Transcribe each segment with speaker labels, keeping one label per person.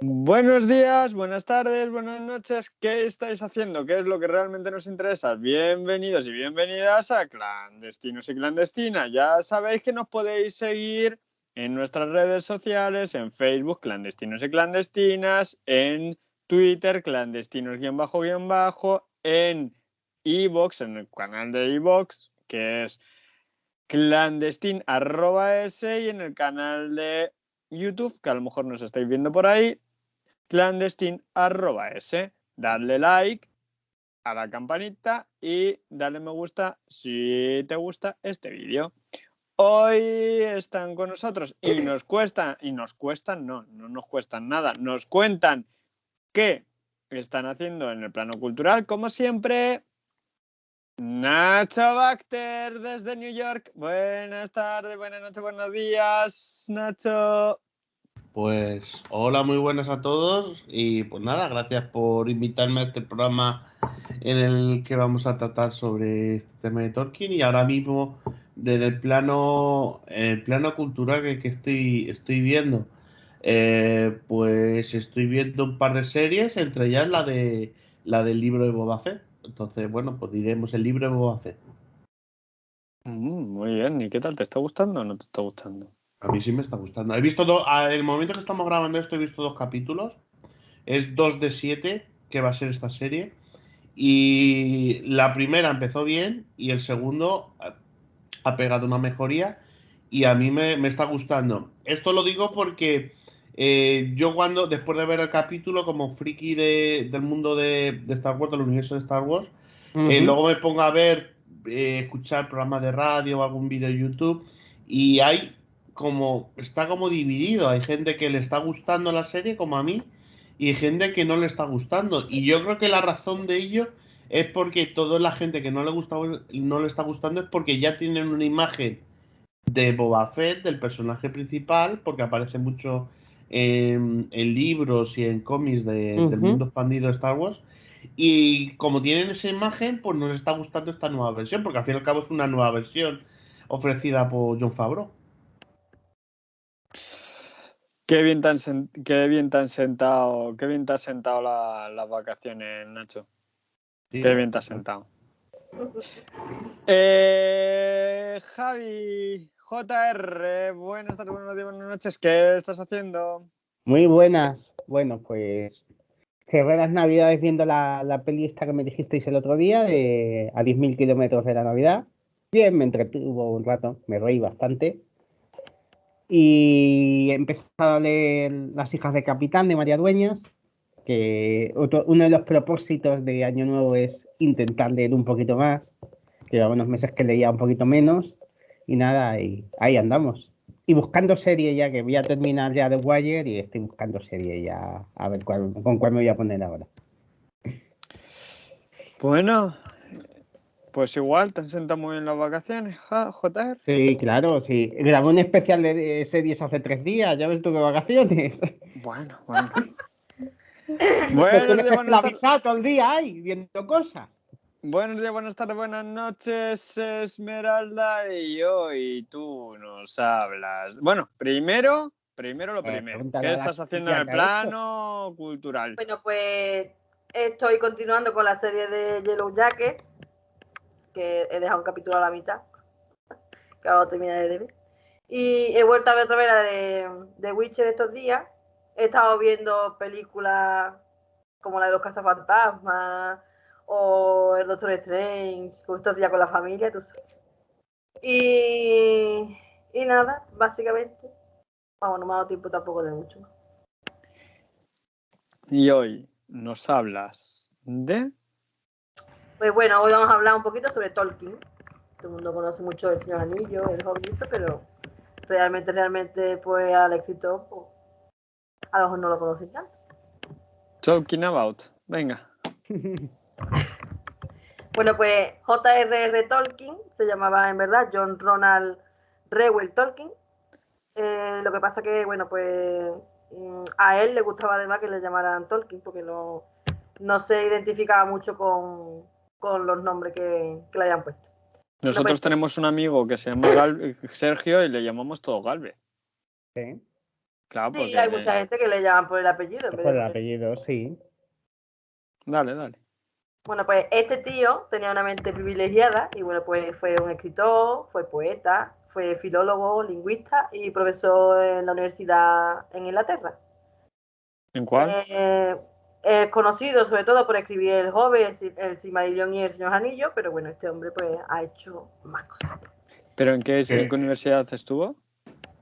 Speaker 1: Buenos días, buenas tardes, buenas noches. ¿Qué estáis haciendo? ¿Qué es lo que realmente nos interesa? Bienvenidos y bienvenidas a Clandestinos y Clandestinas. Ya sabéis que nos podéis seguir en nuestras redes sociales, en Facebook, Clandestinos y Clandestinas, en Twitter, clandestinos_, en iVoox, en el canal de iVoox, que es clandestin@es, y en el canal de YouTube, que a lo mejor nos estáis viendo por ahí, clandestin@es. Dadle like a la campanita y dale me gusta si te gusta este vídeo. Hoy están con nosotros y nos cuestan, no nos cuestan nada, nos cuentan qué están haciendo en el plano cultural, como siempre. Nacho Bacter desde New York. Buenas tardes, buenas noches, buenos días, Nacho.
Speaker 2: Pues hola, muy buenas a todos y pues nada, gracias por invitarme a este programa en el que vamos a tratar sobre este tema de Tolkien y ahora mismo desde el plano cultural que estoy viendo. Pues estoy viendo un par de series, entre ellas la del libro de Boba Fett. Entonces, bueno, pues diremos el libro de Boba Fett.
Speaker 1: Muy bien, ¿y qué tal? ¿Te está gustando o no te está gustando?
Speaker 2: A mí sí me está gustando. He visto el momento que estamos grabando esto, he visto 2 capítulos. Es 2 de 7 que va a ser esta serie. Y la primera empezó bien y el segundo ha pegado una mejoría y a mí me está gustando. Esto lo digo porque yo después de ver el capítulo, como friki del mundo de Star Wars, del universo de Star Wars, luego me pongo a ver, escuchar programas de radio o algún vídeo de YouTube y está como dividido. Hay gente que le está gustando la serie, como a mí, y hay gente que no le está gustando. Y yo creo que la razón de ello es porque toda la gente que no le está gustando es porque ya tienen una imagen de Boba Fett, del personaje principal, porque aparece mucho en libros y en cómics del mundo expandido de Star Wars. Y como tienen esa imagen, pues nos está gustando esta nueva versión, porque al fin y al cabo es una nueva versión ofrecida por Jon Favreau.
Speaker 1: Qué bien te has sentado las vacaciones, Nacho. Qué
Speaker 2: Sí.
Speaker 1: bien te has sentado. Javi, JR, buenas tardes, buenos días, buenas noches. ¿Qué estás haciendo?
Speaker 3: Muy buenas. Bueno, pues cerré las Navidades viendo la peli esta que me dijisteis el otro día, de A 10.000 kilómetros de la Navidad. Bien, me entretuvo un rato, me reí bastante. Y he empezado a leer Las hijas de Capitán de María Dueñas, que uno de los propósitos de Año Nuevo es intentar leer un poquito más. Llevaba unos meses que leía un poquito menos y nada, y ahí andamos. Y buscando serie ya, que voy a terminar ya The Wire y estoy buscando serie ya, a ver con cuál me voy a poner ahora.
Speaker 1: Bueno, pues igual te has sentado muy bien las vacaciones, JR.
Speaker 3: Sí, claro, sí. Grabé un especial de series hace 3 días, ya ves tú qué vacaciones.
Speaker 1: Bueno, bueno.
Speaker 3: Me
Speaker 1: Buenos
Speaker 3: tienes
Speaker 1: días, buenas tardes.
Speaker 3: esclavizado todo el día ahí, viendo cosas.
Speaker 1: Buenos días, buenas tardes, buenas noches, Esmeralda. Y hoy tú nos hablas. Bueno, primero lo primero.
Speaker 3: Pregúntale
Speaker 1: ¿Qué
Speaker 3: a la
Speaker 1: estás haciendo en
Speaker 3: tía
Speaker 1: el
Speaker 3: que ha hecho.
Speaker 1: plano cultural?
Speaker 4: Bueno, pues estoy continuando con la serie de Yellow Jacket, que he dejado un capítulo a la mitad, que ahora lo terminaré de ver. Y he vuelto a ver otra vez la de Witcher estos días. He estado viendo películas como la de los cazafantasmas o el Doctor Strange, con estos días con la familia, tú sabes. Y nada, básicamente. Vamos, no me ha dado tiempo tampoco de mucho.
Speaker 1: Y hoy nos hablas de...
Speaker 4: Pues bueno, hoy vamos a hablar un poquito sobre Tolkien. Todo el mundo conoce mucho El Señor Anillo, el Hobbit, pero realmente, pues al escritor, pues, a lo mejor no lo conocen tanto.
Speaker 1: Talking About. Venga.
Speaker 4: Bueno, pues J.R.R. Tolkien se llamaba en verdad John Ronald Reuel Tolkien. Lo que pasa que, bueno, pues a él le gustaba además que le llamaran Tolkien, porque no se identificaba mucho con los nombres que le habían puesto.
Speaker 1: Nosotros tenemos un amigo que se llama Sergio y le llamamos todo Galvez.
Speaker 3: Sí.
Speaker 1: Claro,
Speaker 4: Sí,
Speaker 1: porque...
Speaker 4: hay mucha gente que le llaman por el apellido. en vez
Speaker 3: Por el
Speaker 4: de-
Speaker 3: apellido, sí.
Speaker 1: Dale.
Speaker 4: Bueno, pues este tío tenía una mente privilegiada y bueno, pues fue un escritor, fue poeta, fue filólogo, lingüista y profesor en la universidad en Inglaterra.
Speaker 1: ¿En cuál?
Speaker 4: Es conocido sobre todo por escribir El Hobbit, el Silmarillion y El Señor Anillo, pero bueno, este hombre pues ha hecho más cosas.
Speaker 1: ¿Pero en qué
Speaker 2: ¿Qué?
Speaker 1: universidad estuvo?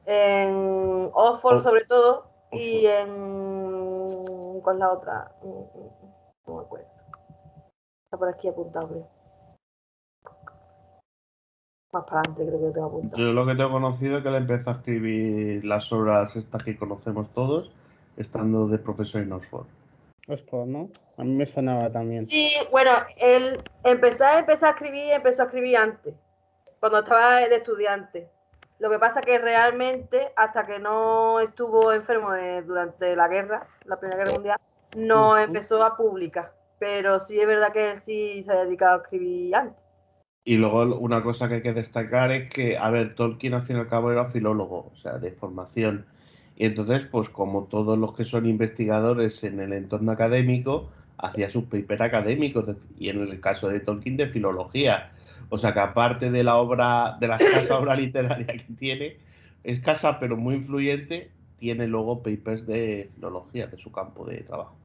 Speaker 4: En Oxford sobre todo y
Speaker 2: Oxford.
Speaker 4: ¿cuál es la otra? No me acuerdo. Está por aquí apuntado, creo. Más para adelante creo que lo tengo apuntado.
Speaker 2: Yo lo que tengo conocido es que él empezó a escribir las obras estas que conocemos todos, estando de profesor en Oxford.
Speaker 3: Oxford, ¿no? A mí me sonaba también.
Speaker 4: Sí, bueno, él empezó a escribir antes, cuando estaba de estudiante. Lo que pasa que realmente, hasta que no estuvo enfermo durante la guerra, la Primera Guerra Mundial, no empezó a publicar. Pero sí es verdad que él sí se ha dedicado a escribir antes.
Speaker 2: Y luego una cosa que hay que destacar es que, a ver, Tolkien al fin y al cabo era filólogo, o sea, de formación. Y entonces, pues como todos los que son investigadores en el entorno académico, hacía sus papers académicos, y en el caso de Tolkien de filología. O sea que aparte de la obra, de la escasa obra literaria que tiene, escasa pero muy influyente, tiene luego papers de filología, de su campo de trabajo.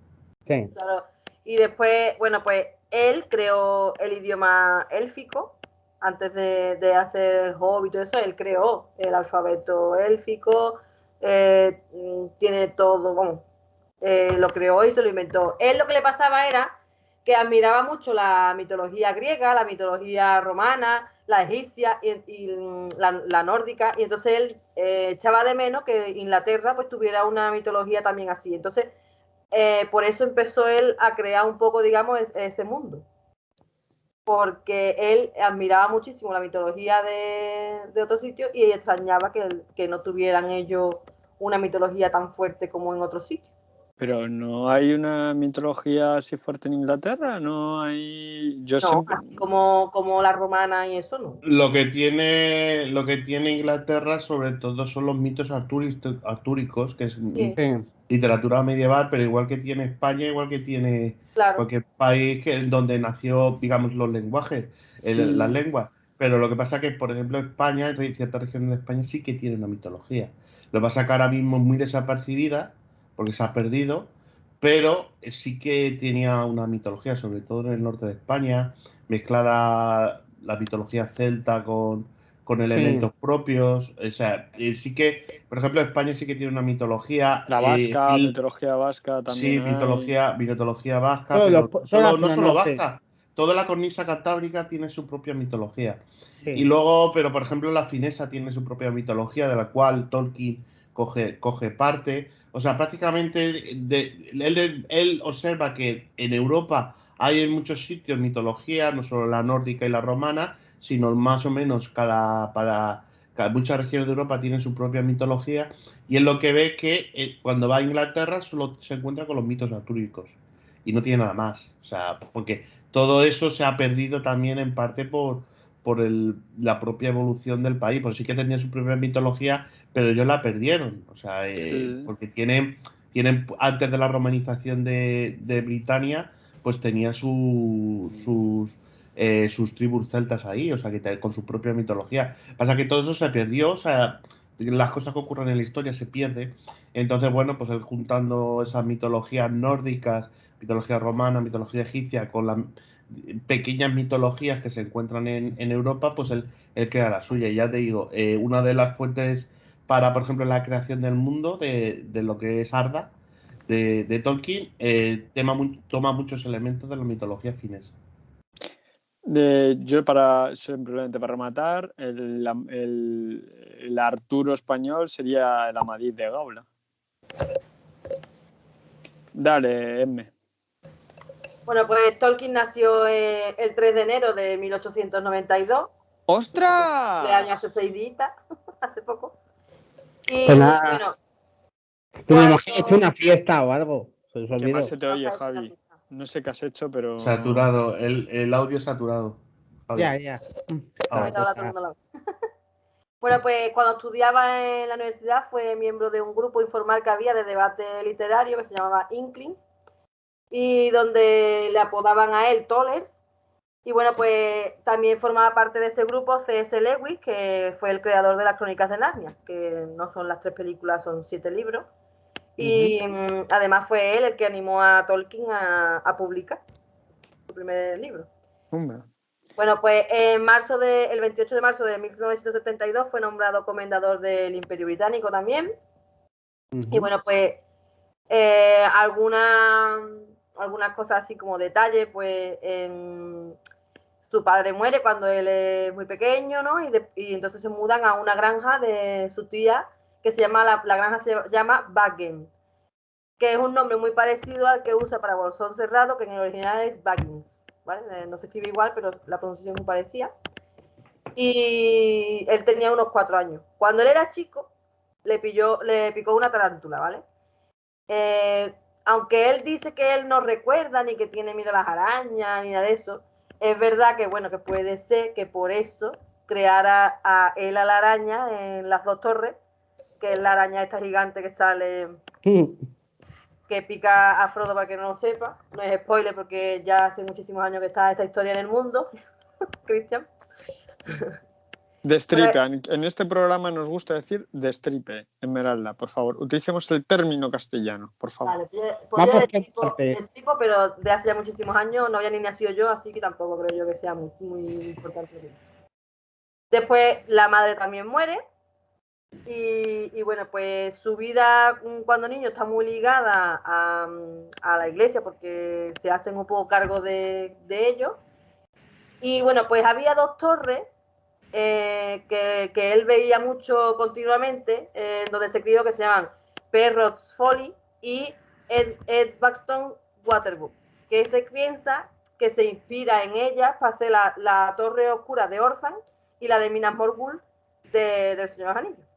Speaker 3: Sí.
Speaker 4: Claro. Y después, bueno, pues él creó el idioma élfico. Antes de hacer el Hobbit y todo eso, él creó el alfabeto élfico. Tiene todo, vamos, lo creó y se lo inventó. Él lo que le pasaba era que admiraba mucho la mitología griega, la mitología romana, la egipcia y la nórdica, y entonces él echaba de menos que Inglaterra pues tuviera una mitología también así. Entonces, por eso empezó él a crear un poco, digamos, ese mundo. Porque él admiraba muchísimo la mitología de otros sitios y extrañaba que no tuvieran ellos una mitología tan fuerte como en otros sitios.
Speaker 1: Pero no hay una mitología así fuerte en Inglaterra, no hay... Yo
Speaker 4: No,
Speaker 1: siempre...
Speaker 4: así como la romana y eso no.
Speaker 2: Lo que tiene Inglaterra sobre todo son los mitos artúricos, que es
Speaker 4: Sí,
Speaker 3: Sí.
Speaker 2: literatura medieval, pero igual que tiene España, igual que tiene
Speaker 4: claro.
Speaker 2: cualquier país donde nació, digamos, los lenguajes,
Speaker 1: Sí.
Speaker 2: las lenguas. Pero lo que pasa es que, por ejemplo, España, en ciertas regiones de España sí que tiene una mitología. Lo que pasa es que ahora mismo es muy desapercibida, porque se ha perdido, pero sí que tenía una mitología, sobre todo en el norte de España, mezclada la mitología celta con
Speaker 3: Sí.
Speaker 2: elementos propios. O sea, sí que, por ejemplo, España sí que tiene una mitología.
Speaker 1: La vasca, mitología vasca también
Speaker 2: Sí,
Speaker 1: hay.
Speaker 2: mitología vasca,
Speaker 3: Todos
Speaker 2: pero
Speaker 3: toda la
Speaker 2: no
Speaker 3: zona
Speaker 2: solo
Speaker 3: norte.
Speaker 2: vasca. Toda la cornisa cantábrica tiene su propia mitología. Y
Speaker 3: Sí.
Speaker 2: luego, pero por ejemplo, la finesa tiene su propia mitología, de la cual Tolkien coge parte. O sea, prácticamente él observa que en Europa hay en muchos sitios mitología, no solo la nórdica y la romana, sino más o menos muchas regiones de Europa tienen su propia mitología. Y él lo que ve es que cuando va a Inglaterra solo se encuentra con los mitos artúricos y no tiene nada más. O sea, porque todo eso se ha perdido también en parte por la propia evolución del país. Pues sí que tenían su propia mitología, pero ellos la perdieron. O sea,
Speaker 1: Sí.
Speaker 2: porque tienen, antes de la romanización de Britania, pues tenía sus tribus celtas ahí, o sea, con su propia mitología. Pasa que todo eso se perdió, o sea, las cosas que ocurren en la historia se pierden. Entonces, bueno, pues él juntando esas mitologías nórdicas, mitología romana, mitología egipcia, con las pequeñas mitologías que se encuentran en Europa, pues él crea la suya. Y ya te digo, una de las fuentes para, por ejemplo, la creación del mundo, de lo que es Arda, de Tolkien, toma muchos elementos de la mitología finesa.
Speaker 1: Yo simplemente para rematar, el Arturo español sería el Amadís de Gaula. Dale, M.
Speaker 4: Bueno, pues Tolkien nació el 3 de enero de 1892.
Speaker 1: ¡Ostras!
Speaker 4: Le año hace 6 días, hace poco. Y
Speaker 3: Pues nada,
Speaker 4: bueno,
Speaker 3: tuvimos que
Speaker 4: cuando...
Speaker 3: hecho una fiesta o algo. Se os
Speaker 1: Qué
Speaker 3: olvidó.
Speaker 1: mal se te
Speaker 4: No
Speaker 1: oye,
Speaker 4: se ha hecho la
Speaker 1: Javi.
Speaker 4: fiesta.
Speaker 1: No sé qué has hecho, pero...
Speaker 2: Saturado, el audio saturado. Javi.
Speaker 3: Ya.
Speaker 4: Se ha
Speaker 2: Ahora.
Speaker 4: metido a hablar todo el mundo a la vez. Bueno, pues cuando estudiaba en la universidad fue miembro de un grupo informal que había de debate literario que se llamaba Inklings y donde le apodaban a él Tollers. Y bueno, pues también formaba parte de ese grupo C.S. Lewis, que fue el creador de las Crónicas de Narnia, que no son las 3 películas, son 7 libros. Y además fue él el que animó a Tolkien a publicar su primer libro. Bueno, pues el 28 de marzo de 1972 fue nombrado comendador del Imperio Británico también. Y bueno, pues algunas cosas así como detalles, pues su padre muere cuando él es muy pequeño, ¿no? Y entonces se mudan a una granja de su tía que se llama, la granja se llama Baggin, que es un nombre muy parecido al que usa para bolsón cerrado, que en el original es Baggins, ¿vale? No se escribe igual, pero la pronunciación es muy parecida. Y él tenía unos 4 años. Cuando él era chico, le picó una tarántula, ¿vale? Aunque él dice que él no recuerda ni que tiene miedo a las arañas ni nada de eso, es verdad que bueno, que puede ser que por eso creara a él a la araña en las 2 torres, que es la araña esta gigante que sale, que pica a Frodo, para que no lo sepa. No es spoiler porque ya hace muchísimos años que está esta historia en el mundo. Cristian.
Speaker 1: Destripe. En este programa nos gusta decir destripe, Esmeralda, por favor. Utilicemos el término castellano, por favor.
Speaker 4: Vale, podría destripo, pero de hace ya muchísimos años no había ni nacido yo, así que tampoco creo yo que sea muy, muy importante. Después la madre también muere. Y bueno, pues su vida cuando niño está muy ligada a la iglesia porque se hacen un poco cargo de ello. Y bueno, pues había 2 torres que él veía mucho continuamente, donde se crió, que se llaman Perrots Folly y Edgbaston Waterbury, que se piensa que se inspira en ella para hacer la torre oscura de Orphan y la de Minas Morgul del Señor de los Anillos.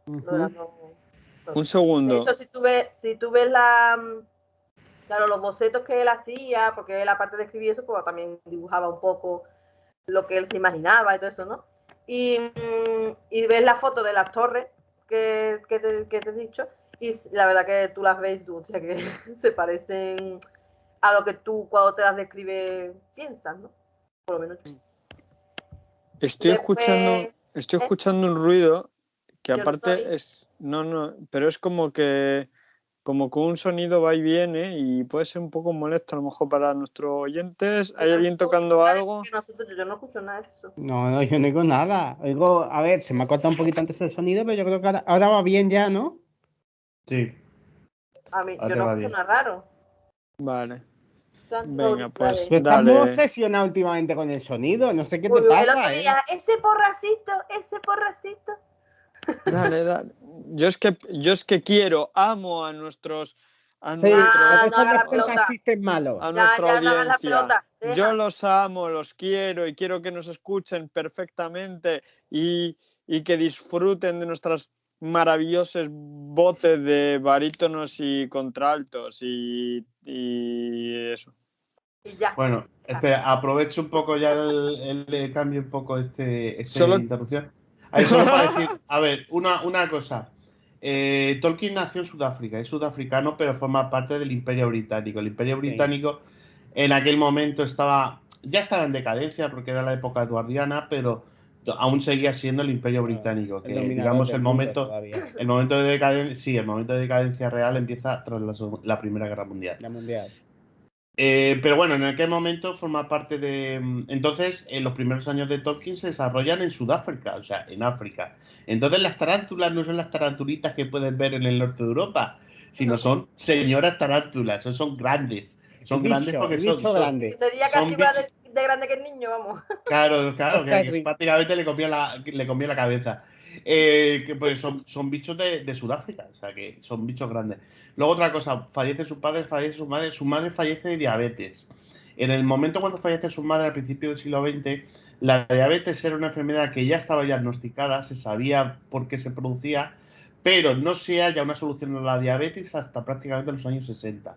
Speaker 1: Un segundo.
Speaker 4: De hecho, si tú ves claro, los bocetos que él hacía, porque él aparte de escribir eso, pues también dibujaba un poco lo que él se imaginaba y todo eso, ¿no? Y ves la foto de las torres que te he dicho, y la verdad que tú las ves, o sea, que se parecen a lo que tú cuando te las describes piensas, ¿no? Por lo menos.
Speaker 1: Estoy escuchando un ruido que aparte es... No, pero es como que un sonido va y viene y puede ser un poco molesto a lo mejor para nuestros oyentes. ¿Hay alguien tocando algo?
Speaker 4: Yo no escucho nada de eso.
Speaker 3: No, yo no oigo nada. Oigo, a ver, se me ha cortado un poquito antes el sonido, pero yo creo que ahora va bien ya, ¿no?
Speaker 2: Sí.
Speaker 4: A mí, yo no escucho nada raro.
Speaker 1: Vale. Venga, pues
Speaker 3: dale. Estás muy obsesionado últimamente con el sonido, no sé qué te pasa.
Speaker 4: El otro día, ese porracito.
Speaker 1: Dale. Yo es que amo a nuestros...
Speaker 3: chistes malos.
Speaker 1: A nuestra audiencia. Yo los amo, los quiero y quiero que nos escuchen perfectamente y que disfruten de nuestras maravillosas voces de barítonos y contraltos y eso.
Speaker 4: Y ya.
Speaker 2: Bueno, espera, aprovecho un poco ya el cambio un poco interrupción. Ahí solo para decir, a ver, una cosa. Tolkien nació en Sudáfrica, es sudafricano, pero forma parte del Imperio Británico. El Imperio Británico en aquel momento ya estaba en decadencia porque era la época eduardiana, pero aún seguía siendo el Imperio Británico. Que digamos el momento de decadencia, sí, el momento de decadencia real empieza tras la Primera Guerra Mundial.
Speaker 3: La Mundial.
Speaker 2: Pero bueno, en aquel momento forma parte de... Entonces, en los primeros años de Tolkien se desarrollan en Sudáfrica, o sea, en África. Entonces, las tarántulas no son las tarantulitas que puedes ver en el norte de Europa, sino son señoras tarántulas, son grandes. Son grandes porque son
Speaker 4: grandes. Sería casi igual de grande que el niño, vamos.
Speaker 2: Claro, que prácticamente le comía la cabeza. Pues son bichos de Sudáfrica, o sea que son bichos grandes. Luego otra cosa, fallece su padre, fallece su madre fallece de diabetes. En el momento cuando fallece su madre al principio del siglo XX, la diabetes era una enfermedad que ya estaba diagnosticada, se sabía por qué se producía, pero no se halla una solución a la diabetes hasta prácticamente los años 60.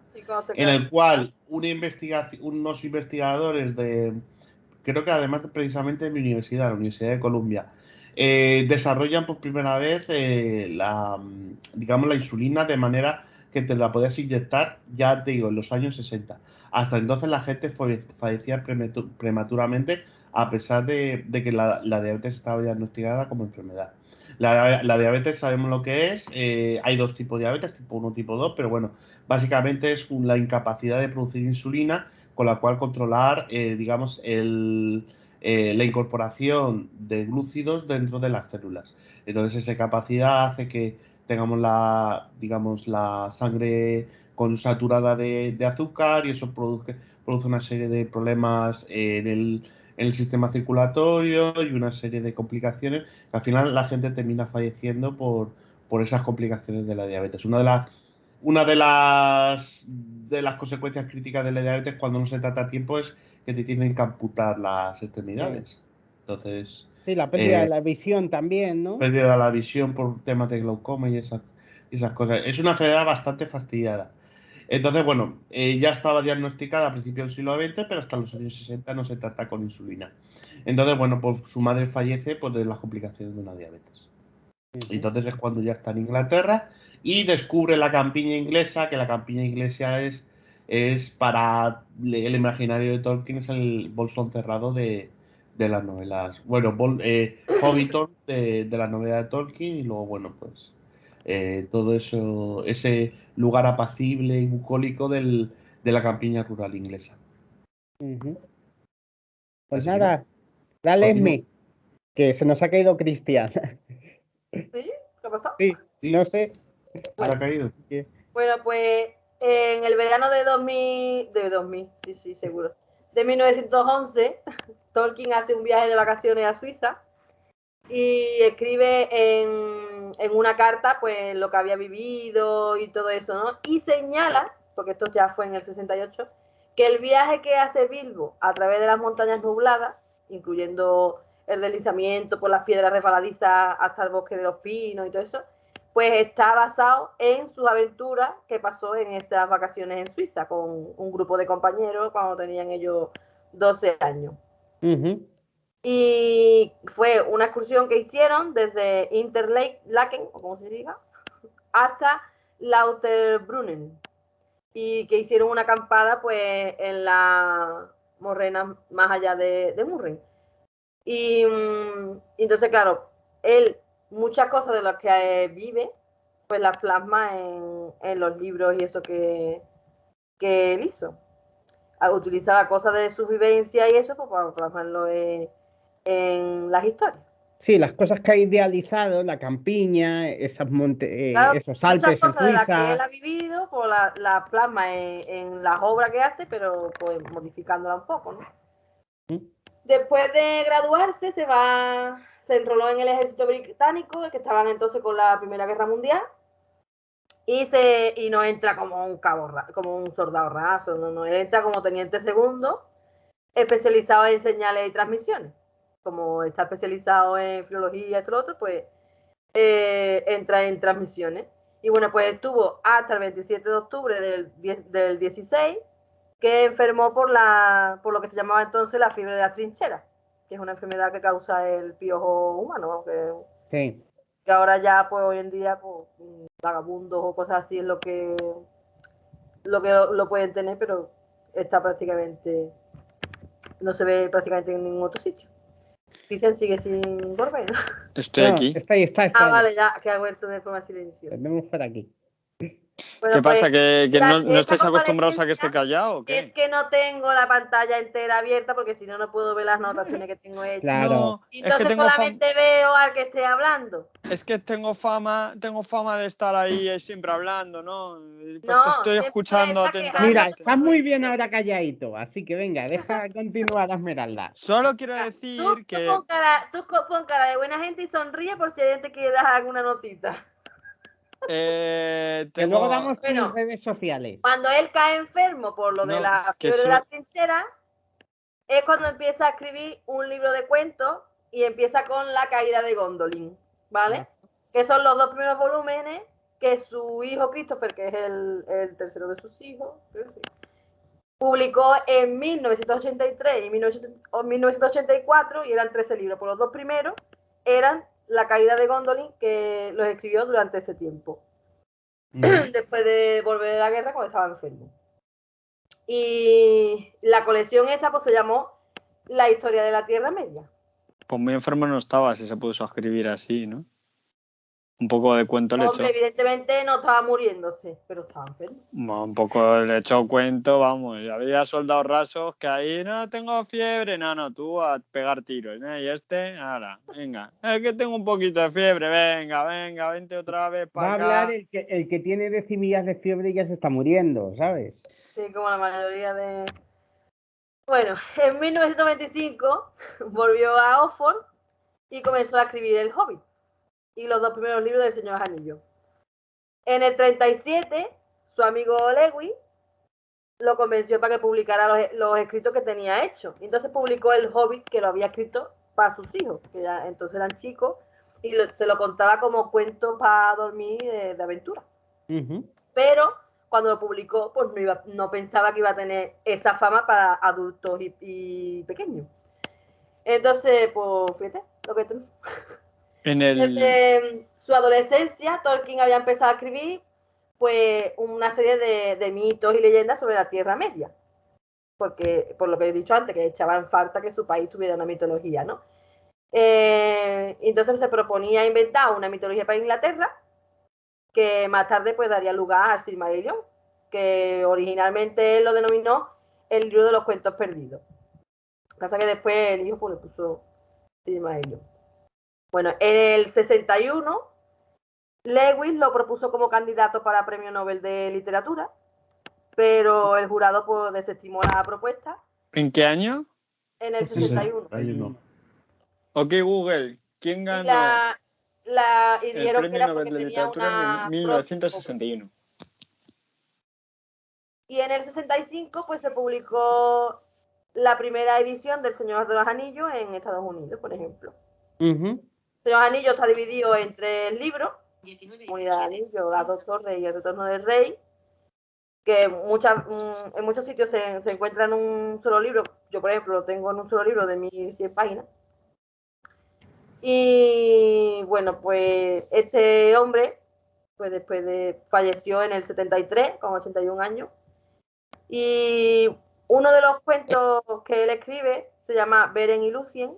Speaker 2: En el cual unos investigadores creo que además precisamente de mi universidad, la Universidad de Columbia, desarrollan por primera vez digamos, la insulina de manera que te la podías inyectar, ya te digo, en los años 60. Hasta entonces la gente fallecía prematuramente a pesar de que la diabetes estaba diagnosticada como enfermedad. La diabetes sabemos lo que es, hay dos tipos de diabetes, tipo 1 tipo 2, pero bueno, básicamente es la incapacidad de producir insulina con la cual controlar, digamos, la incorporación de glúcidos dentro de las células. Entonces esa capacidad hace que tengamos digamos, la sangre saturada de azúcar y eso produce una serie de problemas en el sistema circulatorio y una serie de complicaciones que al final la gente termina falleciendo por esas complicaciones de la diabetes. Una de las consecuencias críticas de la diabetes cuando no se trata a tiempo es que te tienen que amputar las extremidades. Entonces,
Speaker 3: Sí, la pérdida de la visión también, ¿no?
Speaker 2: pérdida de la visión por temas de glaucoma y esas cosas. Es una enfermedad bastante fastidiada. Entonces, bueno, ya estaba diagnosticada a principios del siglo XX, pero hasta los años 60 no se trata con insulina. Entonces, bueno, pues su madre fallece pues, de las complicaciones de una diabetes. Entonces es cuando ya está en Inglaterra y descubre la campiña inglesa, que la campiña inglesa es para el imaginario de Tolkien, es el bolsón cerrado de las novelas. Bueno, Hobbiton de las novelas de Tolkien y luego, bueno, pues todo eso, ese lugar apacible y bucólico de la campiña rural inglesa.
Speaker 3: Pues
Speaker 2: Así que
Speaker 3: nada, dale
Speaker 2: continúa.
Speaker 3: Esme, que se nos ha caído Cristian.
Speaker 4: ¿Sí? ¿Qué pasó?
Speaker 3: Sí,
Speaker 2: Sí,
Speaker 3: no sé.
Speaker 2: se ha caído.
Speaker 4: Bueno, pues en el verano de 2000, sí, seguro, de 1911, Tolkien hace un viaje de vacaciones a Suiza y escribe en una carta pues lo que había vivido y todo eso, ¿no? Y señala, porque esto ya fue en el 68, que el viaje que hace Bilbo a través de las montañas nubladas, incluyendo el deslizamiento por las piedras resbaladizas hasta el bosque de los pinos y todo eso, pues está basado en sus aventuras que pasó en esas vacaciones en Suiza con un grupo de compañeros cuando tenían ellos 12 años. Y fue una excursión que hicieron desde Interlaken, o como se diga, hasta Lauterbrunnen, y que hicieron una acampada pues en la morrena más allá de Murren. Y entonces, claro, él muchas cosas de las que vive, pues las plasma en los libros y eso que él hizo. Utilizaba cosas de su vivencia y eso pues, para plasmarlo en las historias.
Speaker 3: Sí, las cosas que ha idealizado, la campiña,
Speaker 4: Claro,
Speaker 3: esos
Speaker 4: muchas
Speaker 3: Alpes en
Speaker 4: cosas de las que él
Speaker 3: Suiza.
Speaker 4: ha vivido, pues la plasma en las obras que hace, pero pues modificándola un poco, ¿no? Después de graduarse, se enroló en el ejército británico, que estaban entonces con la Primera Guerra Mundial, y no entra como un soldado raso, no, él entra como teniente segundo, especializado en señales y transmisiones. Como está especializado en filología y todo lo otro, pues entra en transmisiones. Y bueno, pues estuvo hasta el 27 de octubre del 16, que enfermó por lo que se llamaba entonces la fiebre de la trinchera, que es una enfermedad que causa el piojo humano,
Speaker 3: Sí.
Speaker 4: que ahora ya, pues hoy en día, pues, vagabundos o cosas así es lo que lo pueden tener, pero está prácticamente, no se ve prácticamente en ningún otro sitio. Cristian sigue sin volver, ¿no?
Speaker 1: Estoy aquí.
Speaker 3: Está ahí.
Speaker 4: Vale, ya, que ha vuelto de forma silenciosa.
Speaker 3: Tenemos por aquí.
Speaker 4: Bueno,
Speaker 1: ¿Qué pasa?
Speaker 4: pues,
Speaker 1: ¿Que no
Speaker 4: esta
Speaker 1: estáis acostumbrados a que esté
Speaker 4: comparecencia
Speaker 1: callado o qué?
Speaker 4: es que no tengo la pantalla entera abierta porque si no, no puedo ver las anotaciones que tengo hechas.
Speaker 3: Claro.
Speaker 1: No,
Speaker 4: Y
Speaker 1: es que
Speaker 4: entonces
Speaker 1: tengo
Speaker 4: solamente veo al que esté hablando.
Speaker 1: Es que tengo fama de estar ahí siempre hablando, ¿no? Pues
Speaker 4: No,
Speaker 1: te estoy
Speaker 4: siempre
Speaker 1: escuchando
Speaker 4: está quejando.
Speaker 3: Mira,
Speaker 1: atentamente.
Speaker 3: estás muy bien ahora calladito, así que venga, deja continuar, Esmeralda.
Speaker 1: Solo quiero
Speaker 4: Tú
Speaker 1: decir que
Speaker 4: pon cara de buena gente y sonríe por si alguien te quiere dar alguna notita.
Speaker 3: Que luego
Speaker 1: tengo...
Speaker 3: damos tus
Speaker 4: Bueno.
Speaker 3: redes sociales.
Speaker 4: Cuando él cae enfermo por lo de
Speaker 1: No,
Speaker 4: la
Speaker 1: que
Speaker 4: fiebre de la trinchera, es cuando empieza a escribir un libro de cuentos y empieza con La caída de Gondolin, ¿vale? Que son los 2 primeros volúmenes que su hijo Christopher, que es el tercero de sus hijos, publicó en 1983 y 1984, y eran 13 libros. Por los 2 primeros eran la caída de Gondolin, que los escribió durante ese tiempo, después de volver de la guerra cuando estaba enfermo. Y la colección esa pues se llamó La historia de la Tierra Media.
Speaker 1: Pues muy enfermo no estaba si se puso a escribir así, ¿no? Un poco de cuento le echó.
Speaker 4: Hombre, evidentemente no estaba muriéndose, pero estaba enfermo.
Speaker 1: Bueno, un poco le echó cuento, vamos. Había soldados rasos que ahí, no, tengo fiebre. No, tú a pegar tiros, ¿no? Y ahora, venga. Es que tengo un poquito de fiebre, venga, vente otra vez
Speaker 3: Va
Speaker 1: para
Speaker 3: a
Speaker 1: acá.
Speaker 3: hablar el que tiene decimillas de fiebre y ya se está muriendo, ¿sabes?
Speaker 4: Sí, como la mayoría de... Bueno, en 1925 volvió a Oxford y comenzó a escribir El Hobbit y los 2 primeros libros del Señor Anillo. En el 37, su amigo Lewis lo convenció para que publicara los escritos que tenía hecho. Entonces publicó El Hobbit, que lo había escrito para sus hijos, que ya entonces eran chicos, y se lo contaba como cuento para dormir de aventura. Pero cuando lo publicó, pues no pensaba que iba a tener esa fama para adultos y pequeños. Entonces, pues fíjate lo que tengo. Desde su adolescencia, Tolkien había empezado a escribir pues una serie de mitos y leyendas sobre la Tierra Media. Porque, por lo que he dicho antes, que echaba en falta que su país tuviera una mitología, ¿no? Entonces se proponía inventar una mitología para Inglaterra, que más tarde pues daría lugar al Silmarillion, que originalmente él lo denominó el libro de los cuentos perdidos. Pasa que después el hijo pues le puso Silmarillion. Bueno, en el 61 Lewis lo propuso como candidato para Premio Nobel de Literatura, pero el jurado pues desestimó la propuesta.
Speaker 1: ¿En qué año?
Speaker 4: En el 61.
Speaker 1: Ok, Google, ¿quién ganó
Speaker 4: y
Speaker 1: el
Speaker 4: dijeron que
Speaker 1: Premio
Speaker 4: era
Speaker 1: Nobel
Speaker 4: porque
Speaker 1: de
Speaker 4: tenía
Speaker 1: Literatura
Speaker 4: una
Speaker 1: en 1961?
Speaker 4: Y en el 65 pues se publicó la primera edición del Señor de los Anillos en Estados Unidos, por ejemplo. El Señor de los Anillos está dividido en 3 libros: Comunidad de Anillos, Las 2 Torres y El Retorno del Rey, que en muchos sitios se encuentra en un solo libro. Yo, por ejemplo, lo tengo en un solo libro de 1100 páginas. Y bueno, pues este hombre pues falleció en el 73 con 81 años. Y uno de los cuentos que él escribe se llama Beren y Lucien.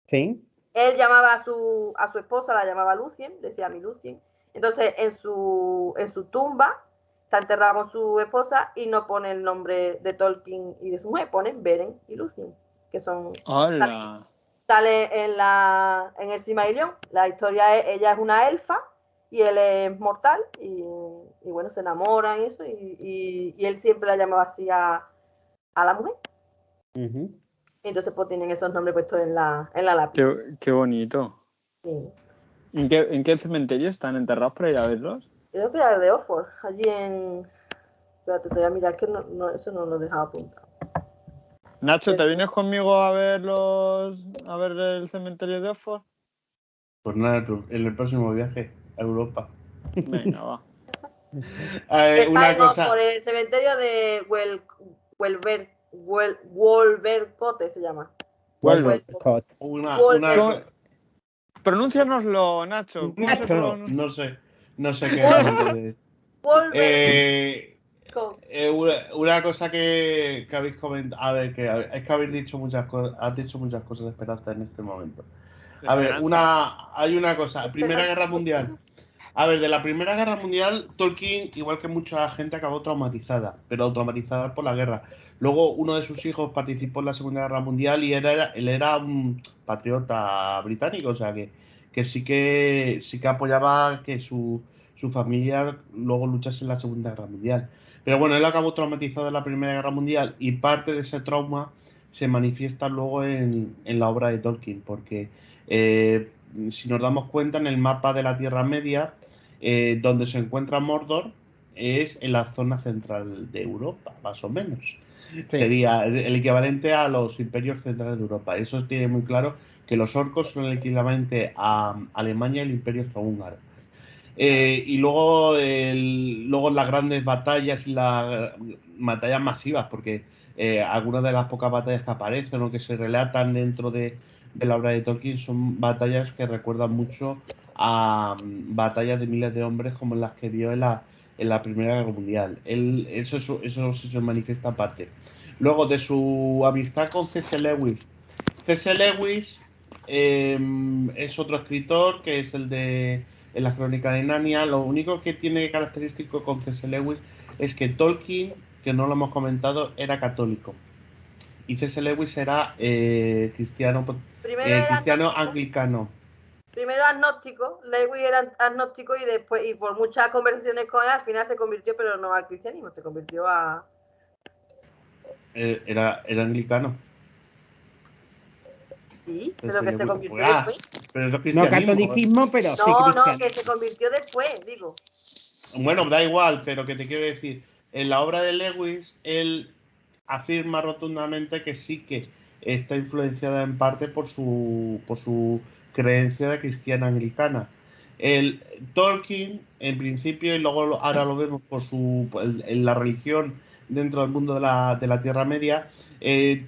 Speaker 3: Sí.
Speaker 4: Él llamaba a su esposa, la llamaba Lucien, decía mi Lucien. Entonces en su tumba está enterrado con su esposa y no pone el nombre de Tolkien y de su mujer, ponen Beren y Lucien, que son...
Speaker 1: ¡Hola!
Speaker 4: Sale en el Silmarillion. La historia es, ella es una elfa y él es mortal y bueno, se enamoran y eso, y él siempre la llamaba así a la mujer. Entonces pues tienen esos nombres puestos en la lápida.
Speaker 1: Qué bonito.
Speaker 4: Sí.
Speaker 1: ¿En qué cementerio están enterrados para ir a verlos?
Speaker 4: Creo que era el de Oxford, allí en... Espérate, te voy a mirar, que eso no lo he dejado apuntado.
Speaker 1: Nacho, ¿te vienes conmigo a ver el cementerio de Oxford?
Speaker 2: Pues nada, tú, en el próximo viaje a Europa.
Speaker 1: Venga, va.
Speaker 2: Una cosa.
Speaker 4: Por el cementerio de Wolvercote se llama.
Speaker 3: Wolvercote.
Speaker 1: Pronúncianoslo, Nacho. ¿Cómo se pronuncia?
Speaker 2: No sé qué es. Una cosa que habéis comentado, a ver, es que habéis dicho muchas cosas, has dicho muchas cosas de esperanza en este momento. A ver, hay una cosa, Primera Guerra Mundial. A ver, de la Primera Guerra Mundial, Tolkien, igual que mucha gente, acabó traumatizada, pero traumatizada por la guerra. Luego, uno de sus hijos participó en la Segunda Guerra Mundial y él era un patriota británico, o sea que sí que apoyaba que su familia luego luchase en la Segunda Guerra Mundial. Pero bueno, él acabó traumatizado en la Primera Guerra Mundial y parte de ese trauma se manifiesta luego en la obra de Tolkien, porque si nos damos cuenta, en el mapa de la Tierra Media, donde se encuentra Mordor, es en la zona central de Europa, más o menos. Sí. Sería el equivalente a los imperios centrales de Europa. Eso tiene muy claro que los orcos son el equivalente a Alemania y el imperio austrohúngaro. Y luego las grandes batallas y las batallas masivas, porque algunas de las pocas batallas que aparecen o que se relatan dentro de de la obra de Tolkien son batallas que recuerdan mucho a batallas de miles de hombres como las que vio en la Primera Guerra Mundial. Eso se manifiesta aparte. Luego, de su amistad con C.S. Lewis. C.S. Lewis es otro escritor que es el de en la Crónica de Narnia. Lo único que tiene característico con C.S. Lewis es que Tolkien, que no lo hemos comentado, era católico. Y C.S. Lewis era cristiano anglicano.
Speaker 4: Primero agnóstico, Lewis era agnóstico y después, y por muchas conversaciones con él, al final se convirtió, pero no al cristianismo, se convirtió a...
Speaker 2: Era anglicano.
Speaker 4: Sí, pero que se convirtió después.
Speaker 2: Pero es lo
Speaker 3: No
Speaker 2: cristianismo.
Speaker 3: catolicismo, pero sí
Speaker 4: No,
Speaker 3: cristianismo.
Speaker 4: que se convirtió después, digo.
Speaker 2: Bueno, da igual, pero que te quiero decir, en la obra de Lewis, él afirma rotundamente que sí que está influenciada en parte por su creencia de cristiana anglicana. El Tolkien, en principio, y luego ahora lo vemos en la religión dentro del mundo de la Tierra Media,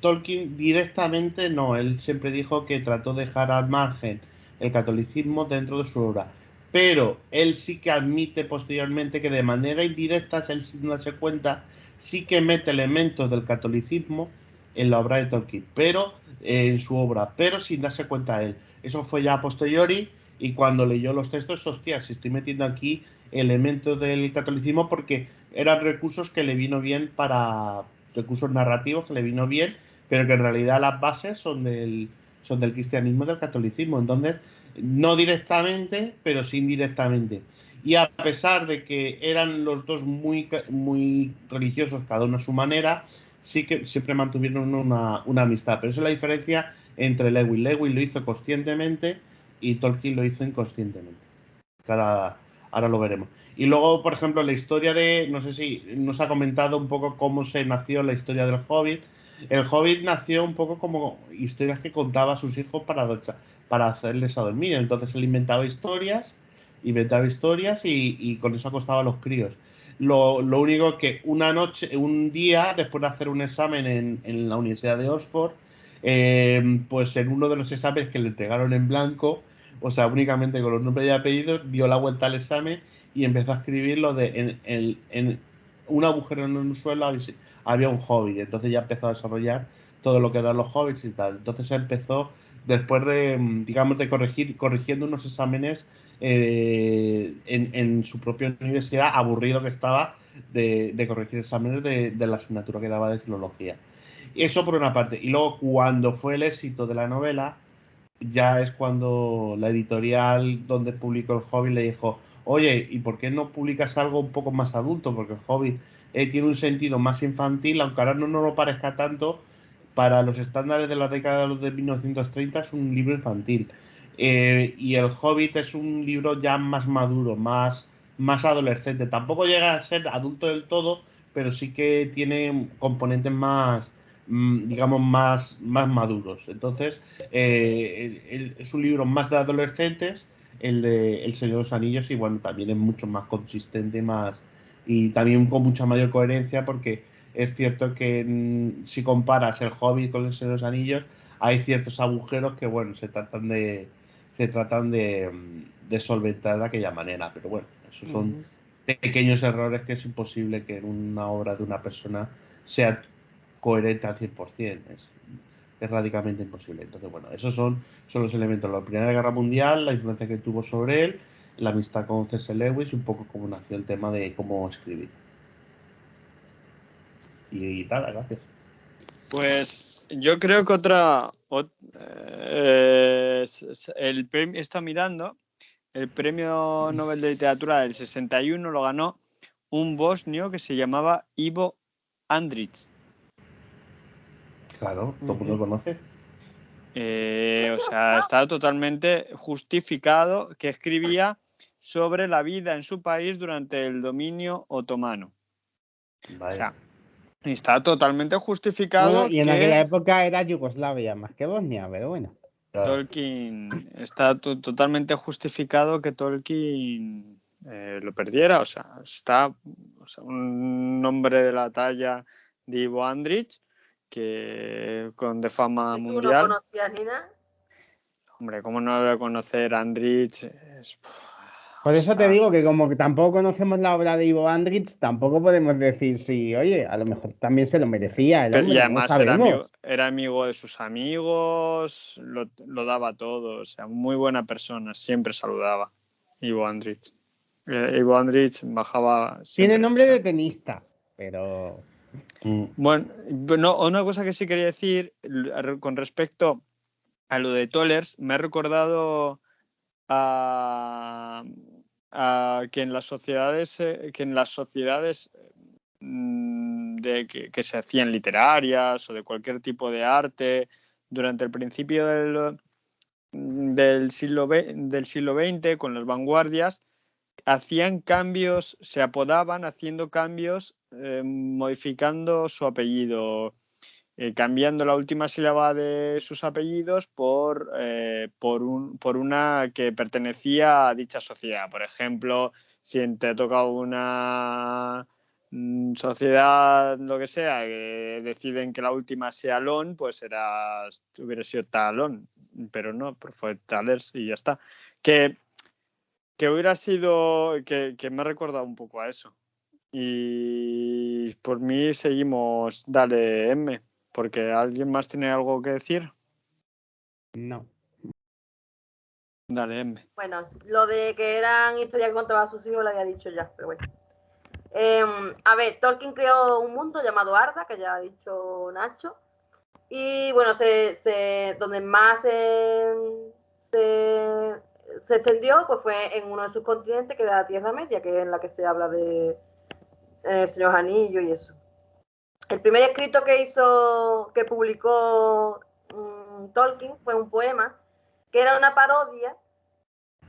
Speaker 2: Tolkien directamente no, él siempre dijo que trató de dejar al margen el catolicismo dentro de su obra. Pero él sí que admite posteriormente que de manera indirecta, él sin darse cuenta, sí que mete elementos del catolicismo en la obra de Tolkien, pero en su obra, pero sin darse cuenta él. Eso fue ya a posteriori y cuando leyó los textos, hostia, si estoy metiendo aquí elementos del catolicismo porque eran recursos que le vino bien recursos narrativos que le vino bien, pero que en realidad las bases son del cristianismo y del catolicismo. Entonces, no directamente, pero sí indirectamente. Y a pesar de que eran los dos muy, muy religiosos, cada uno a su manera, sí que siempre mantuvieron una amistad. Pero esa es la diferencia entre Lewis. Lewis lo hizo conscientemente y Tolkien lo hizo inconscientemente. Ahora lo veremos. Y luego, por ejemplo, la historia no sé si nos ha comentado un poco cómo se nació la historia del Hobbit. El Hobbit nació un poco como historias que contaba a sus hijos para hacerles a dormir. Entonces él inventaba historias y con eso acostaba a los críos. Lo único que un día, después de hacer un examen en la Universidad de Oxford, pues en uno de los exámenes que le entregaron en blanco, o sea, únicamente con los nombres y apellidos, dio la vuelta al examen y empezó a escribir lo de en un agujero en un suelo había un hobbit. Entonces ya empezó a desarrollar todo lo que eran los hobbits y tal. Entonces empezó, después de, digamos, de corrigiendo unos exámenes en su propia universidad, aburrido que estaba de corregir exámenes de la asignatura que daba de filología. Eso por una parte. Y luego, cuando fue el éxito de la novela, ya es cuando la editorial donde publicó el Hobbit le dijo, oye, ¿y por qué no publicas algo un poco más adulto? Porque el Hobbit tiene un sentido más infantil, aunque ahora no nos lo parezca tanto, para los estándares de la década de 1930 es un libro infantil. Y el Hobbit es un libro ya más maduro, más adolescente. Tampoco llega a ser adulto del todo, pero sí que tiene componentes más, digamos, más maduros. Entonces, es un libro más de adolescentes, el de El Señor de los Anillos, y bueno, también es mucho más consistente y también con mucha mayor coherencia, porque es cierto que si comparas el Hobbit con El Señor de los Anillos, hay ciertos agujeros que, bueno, se tratan de solventar de aquella manera, pero bueno, esos son pequeños errores que es imposible que en una obra de una persona sea coherente al 100%. Es radicalmente imposible. Entonces, bueno, esos son los elementos. La Primera Guerra Mundial, la influencia que tuvo sobre él, la amistad con C.S. Lewis y un poco cómo nació el tema de cómo escribir. Y nada, gracias.
Speaker 1: Pues yo creo que el premio está mirando. El premio Nobel de Literatura del 61 lo ganó un bosnio que se llamaba Ivo Andrić.
Speaker 2: Claro, todo el mundo lo conoce.
Speaker 1: O sea, está totalmente justificado que escribía sobre la vida en su país durante el dominio otomano.
Speaker 2: Vale.
Speaker 1: O sea, está totalmente justificado.
Speaker 3: Bueno, y en aquella época era Yugoslavia más que Bosnia, pero bueno.
Speaker 1: Tolkien está totalmente justificado que Tolkien lo perdiera. O sea, un nombre de la talla de Ivo Andrić, que de fama mundial.
Speaker 4: ¿Tú no conocías ni nada?
Speaker 1: Hombre, ¿cómo no debe conocer a Andrich?
Speaker 3: Por eso te digo que como que tampoco conocemos la obra de Ivo Andrić, tampoco podemos decir si, oye, a lo mejor también se lo merecía el hombre,
Speaker 1: y
Speaker 3: no
Speaker 1: además
Speaker 3: sabemos.
Speaker 1: era amigo de sus amigos, lo daba todo, o sea, muy buena persona, siempre saludaba Ivo Andrich. Ivo Andrich bajaba siempre.
Speaker 3: Tiene nombre de tenista, pero...
Speaker 1: Bueno, una cosa que sí quería decir con respecto a lo de Tollers, me ha recordado a que en las sociedades que se hacían literarias o de cualquier tipo de arte durante el principio del siglo XX, con las vanguardias, hacían cambios, se apodaban haciendo cambios, modificando su apellido, cambiando la última sílaba de sus apellidos por una que pertenecía a dicha sociedad. Por ejemplo, si te ha tocado una sociedad, lo que sea, que deciden que la última sea Lon, pues hubiera sido Talón, pero no, pues fue Talers y ya está. Que hubiera sido, que me ha recordado un poco a eso. Y por mí seguimos, dale M, porque ¿alguien más tiene algo que decir?
Speaker 3: No.
Speaker 1: Dale M.
Speaker 4: Bueno, lo de que eran historias que contaba a sus hijos lo había dicho ya, pero bueno. A ver, Tolkien creó un mundo llamado Arda, que ya ha dicho Nacho. Y bueno, donde más se extendió pues fue en uno de sus continentes, que era la Tierra Media, que es en la que se habla de El Señor Anillo y eso. El primer escrito que publicó Tolkien fue un poema que era una parodia,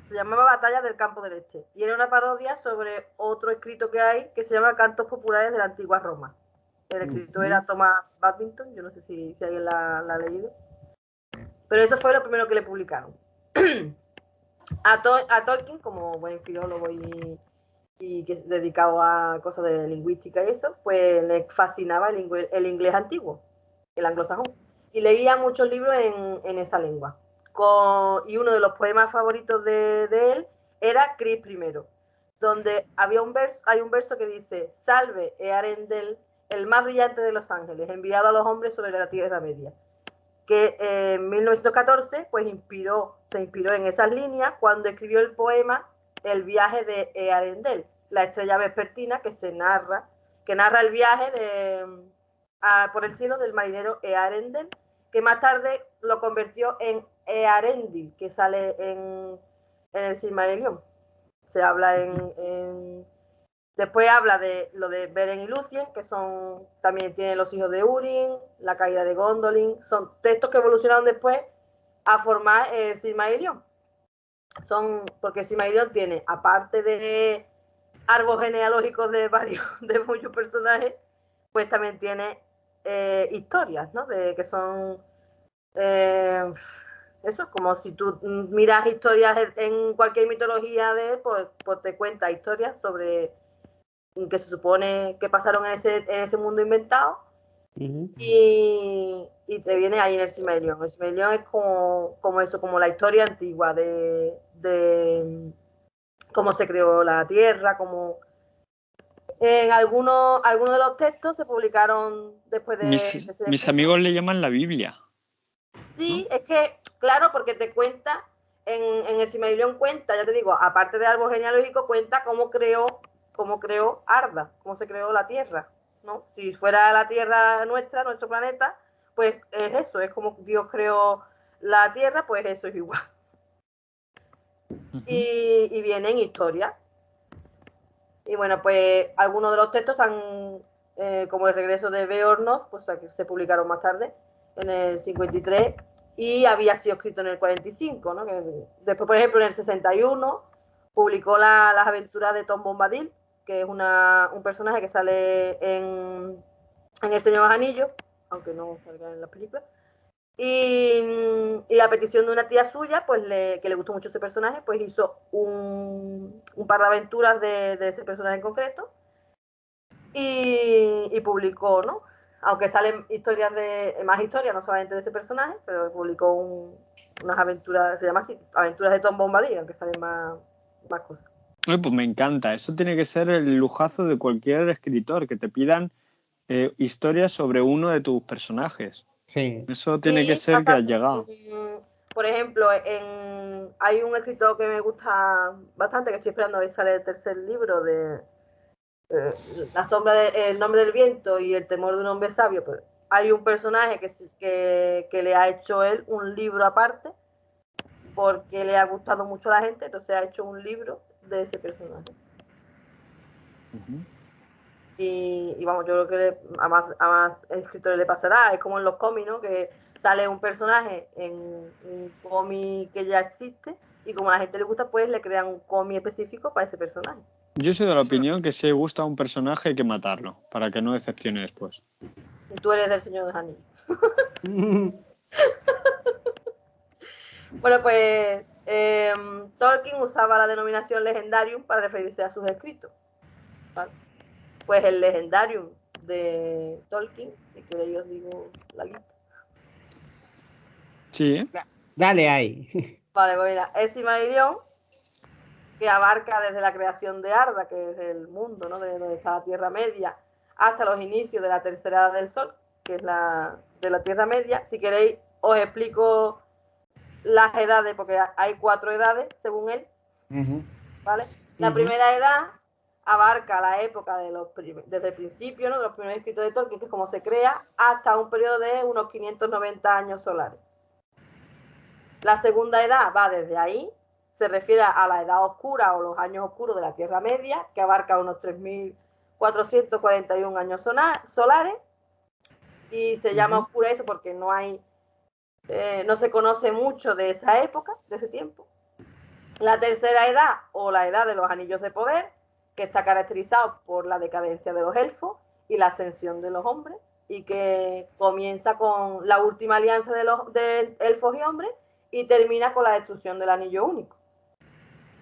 Speaker 4: se llamaba Batalla del Campo del Este, y era una parodia sobre otro escrito que hay que se llama Cantos Populares de la Antigua Roma. El escritor era Thomas Babington, yo no sé si alguien la ha leído. Pero eso fue lo primero que le publicaron. A Tolkien, como buen filólogo y que es dedicado a cosas de lingüística y eso, pues le fascinaba el inglés antiguo, el anglosajón. Y leía muchos libros en esa lengua. Y uno de los poemas favoritos de él era Cris I, donde hay un verso que dice: Salve, Earendel, el más brillante de los ángeles, enviado a los hombres sobre la Tierra Media. Que en 1914 pues se inspiró en esas líneas cuando escribió el poema El viaje de Earendel, la estrella vespertina que narra el viaje por el cielo del marinero Earendel, que más tarde lo convirtió en Earendil, que sale en el Silmarillion. Se habla Después habla de lo de Beren y Lúthien, que también tienen los hijos de Húrin, la caída de Gondolin. Son textos que evolucionaron después a formar el Silmarillion. Porque el Silmarillion tiene, aparte de árboles genealógicos de muchos personajes, pues también tiene historias, ¿no? Que son eso es como si tú miras historias en cualquier mitología pues te cuenta historias sobre que se supone que pasaron en ese mundo inventado. Y te viene ahí en el Silmarillion. El Silmarillion es como eso, como la historia antigua de cómo se creó la Tierra, como en algunos de los textos se publicaron después de
Speaker 1: mis amigos le llaman la Biblia.
Speaker 4: Sí, ¿no? Es que, claro, porque te cuenta, en el Silmarillion cuenta, ya te digo, aparte de árbol genealógico, cuenta cómo creó Arda, cómo se creó la Tierra, ¿no? Si fuera la Tierra nuestra, nuestro planeta, pues es eso, es como Dios creó la Tierra, pues eso es igual. Y vienen historias. Y bueno, pues algunos de los textos como el regreso de Beornoth, pues se publicaron más tarde, en el 53, y había sido escrito en el 45, ¿no? Después, por ejemplo, en el 61 publicó las aventuras de Tom Bombadil, que es un personaje que sale en El Señor de los Anillos, aunque no salga en las películas. Y a petición de una tía suya, pues que le gustó mucho ese personaje, pues hizo un par de aventuras de ese personaje en concreto y publicó, ¿no? Aunque salen más historias, no solamente de ese personaje, pero publicó unas aventuras, se llama así, aventuras de Tom Bombadil, aunque salen más cosas.
Speaker 1: Pues me encanta. Eso tiene que ser el lujazo de cualquier escritor, que te pidan historias sobre uno de tus personajes.
Speaker 3: Sí.
Speaker 1: Eso tiene que ser que has llegado.
Speaker 4: Por ejemplo, hay un escritor que me gusta bastante, que estoy esperando a ver si sale el tercer libro de La sombra El nombre del viento y El temor de un hombre sabio. Pero hay un personaje que le ha hecho él un libro aparte porque le ha gustado mucho a la gente, entonces ha hecho un libro de ese personaje. Y vamos, yo creo que a más escritores le pasará. Es como en los cómics, ¿no? Que sale un personaje en un cómic que ya existe y como a la gente le gusta, pues le crean un cómic específico para ese personaje.
Speaker 1: Yo soy de la opinión que si gusta a un personaje hay que matarlo, para que no decepcione después.
Speaker 4: Y tú eres del Señor de los Anillos. Bueno, pues Tolkien usaba la denominación Legendarium para referirse a sus escritos, ¿vale? Pues el Legendarium de Tolkien, si queréis os digo la lista.
Speaker 1: Sí.
Speaker 3: Dale ahí.
Speaker 4: Vale, pues mira, el Silmarillion, que abarca desde la creación de Arda, que es el mundo, ¿no? De donde está la Tierra Media, hasta los inicios de la Tercera Edad del Sol, que es la de la Tierra Media. Si queréis, os explico las edades, porque hay 4 edades, según él. ¿Vale? La primera edad abarca la época desde el principio, ¿no? De los primeros escritos de Tolkien, que es como se crea, hasta un periodo de unos 590 años solares. La segunda edad va desde ahí, se refiere a la edad oscura o los años oscuros de la Tierra Media, que abarca unos 3.441 años solares, y se llama oscura eso porque no se conoce mucho de esa época, de ese tiempo. La tercera edad, o la edad de los anillos de poder, que está caracterizado por la decadencia de los elfos y la ascensión de los hombres, y que comienza con la última alianza de elfos y hombres y termina con la destrucción del anillo único.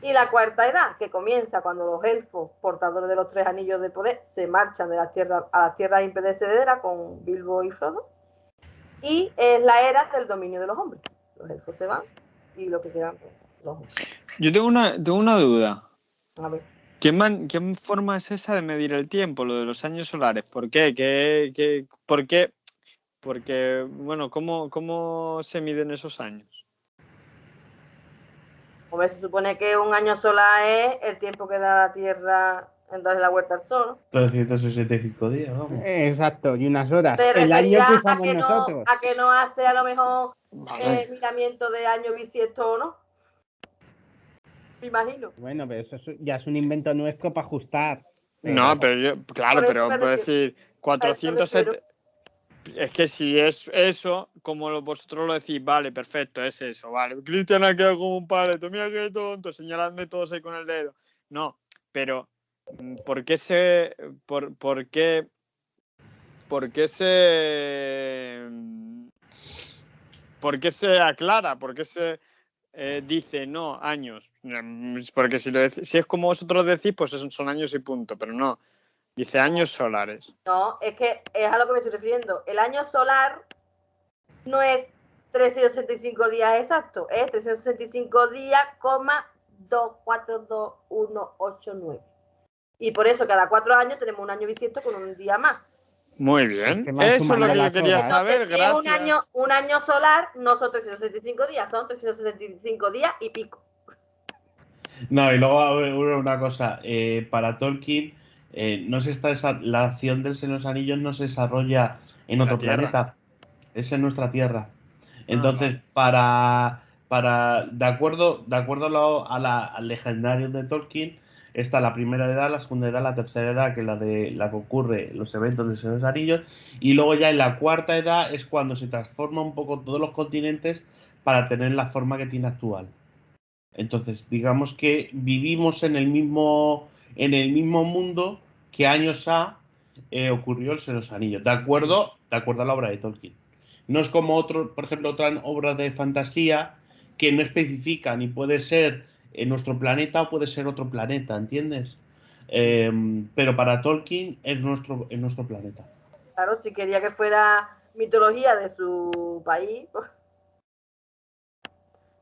Speaker 4: Y la cuarta edad, que comienza cuando los elfos, portadores de los 3 anillos de poder, se marchan de las tierras a las tierras imperecederas con Bilbo y Frodo, y es la era del dominio de los hombres. Los elfos se van y lo que quedan los hombres.
Speaker 1: Yo tengo una duda.
Speaker 4: A ver.
Speaker 1: ¿Qué forma es esa de medir el tiempo, lo de los años solares? ¿Por qué? ¿Por qué? Porque, bueno, ¿cómo se miden esos años?
Speaker 4: Hombre, se supone que un año solar es el tiempo que da la Tierra en darle la vuelta al Sol.
Speaker 2: 365 días, vamos.
Speaker 3: Exacto, y unas horas.
Speaker 4: Te
Speaker 3: El año
Speaker 4: refería
Speaker 3: que usamos nosotros.
Speaker 4: a que no hace a lo mejor
Speaker 1: Vale.
Speaker 4: miramiento de año bisiesto o no. Me imagino.
Speaker 3: Bueno, pero eso ya es un invento nuestro para ajustar.
Speaker 1: No, pero claro, pero puedo decir 470. Es que si es eso, como vosotros lo decís, vale, perfecto, es eso, vale. Cristian ha quedado como un paleto, mira qué tonto, señaladme todos ahí con el dedo. No, pero ¿por qué se aclara? ¿Por qué se dice no, años? Porque si es como vosotros decís, pues son años y punto, pero no. Dice años solares.
Speaker 4: No, es que es a lo que me estoy refiriendo. El año solar no es 365 días exactos, es 365 días, 2421189. Y por eso cada 4 años tenemos un año bisiesto con un día más.
Speaker 1: Muy bien.
Speaker 3: Es que
Speaker 1: Eso es lo que yo quería
Speaker 3: horas.
Speaker 1: saber.
Speaker 4: Entonces, si
Speaker 1: gracias.
Speaker 4: es un año solar, no son 365 días, son 365 días y pico.
Speaker 2: No, y luego una cosa, para Tolkien, la acción del Señor de los Anillos no se desarrolla en otro planeta, es en nuestra Tierra. Entonces, de acuerdo al legendario de Tolkien, está la primera edad, la segunda edad, la tercera edad, que es la que ocurre los eventos del Señor de los Anillos, y luego ya en la cuarta edad es cuando se transforma un poco todos los continentes para tener la forma que tiene actual. Entonces, digamos que vivimos en el mismo mundo que años ocurrió el Señor de los Anillos, de acuerdo a la obra de Tolkien. No es como por ejemplo, otras obras de fantasía que no especifican y puede ser en nuestro planeta o puede ser otro planeta, ¿entiendes? Pero para Tolkien es nuestro planeta.
Speaker 4: Claro, si quería que fuera mitología de su país, pues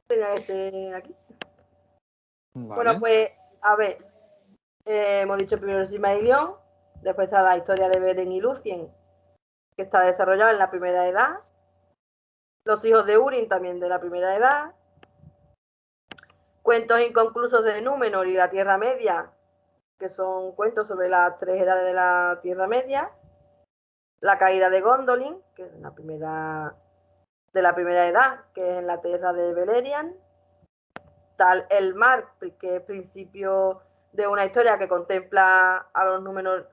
Speaker 4: Tenía que ser aquí.
Speaker 1: Vale.
Speaker 4: Bueno, pues, a ver. Hemos dicho primero el Silmarillion. Después está la historia de Beren y Lúthien, que está desarrollada en la Primera Edad. Los hijos de Húrin, también de la Primera Edad. Cuentos inconclusos de Númenor y la Tierra Media, que son cuentos sobre las 3 edades de la Tierra Media. La caída de Gondolin, que es de la primera edad, que es en la tierra de Beleriand. Tal el Mar, que es principio de una historia que contempla a los numeroneanos,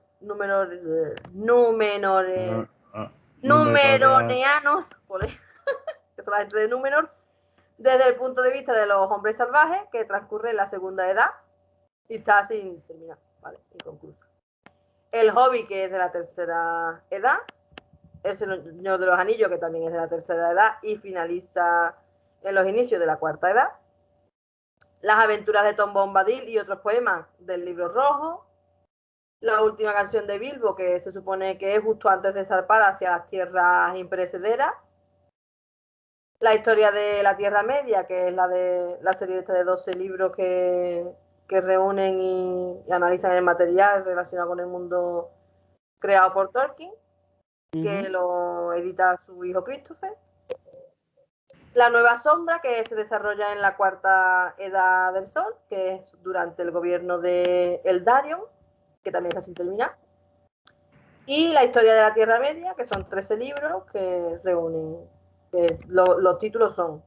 Speaker 4: que son la gente de Númenor, desde el punto de vista de los hombres salvajes, que transcurre en la Segunda Edad y está sin terminar, ¿vale? Inconcluso. El Hobbit, que es de la Tercera Edad. El Señor de los Anillos, que también es de la Tercera Edad y finaliza en los inicios de la Cuarta Edad. Las aventuras de Tom Bombadil y otros poemas del Libro Rojo. La última canción de Bilbo, que se supone que es justo antes de zarpar hacia las tierras imperecederas. La historia de la Tierra Media, que es la serie de 12 libros que reúnen y analizan el material relacionado con el mundo creado por Tolkien, que lo edita su hijo Christopher. La Nueva Sombra, que se desarrolla en la Cuarta Edad del Sol, que es durante el gobierno de Eldarion, que también está sin terminar. Y la historia de la Tierra Media, que son 13 libros que reúnen. Los títulos son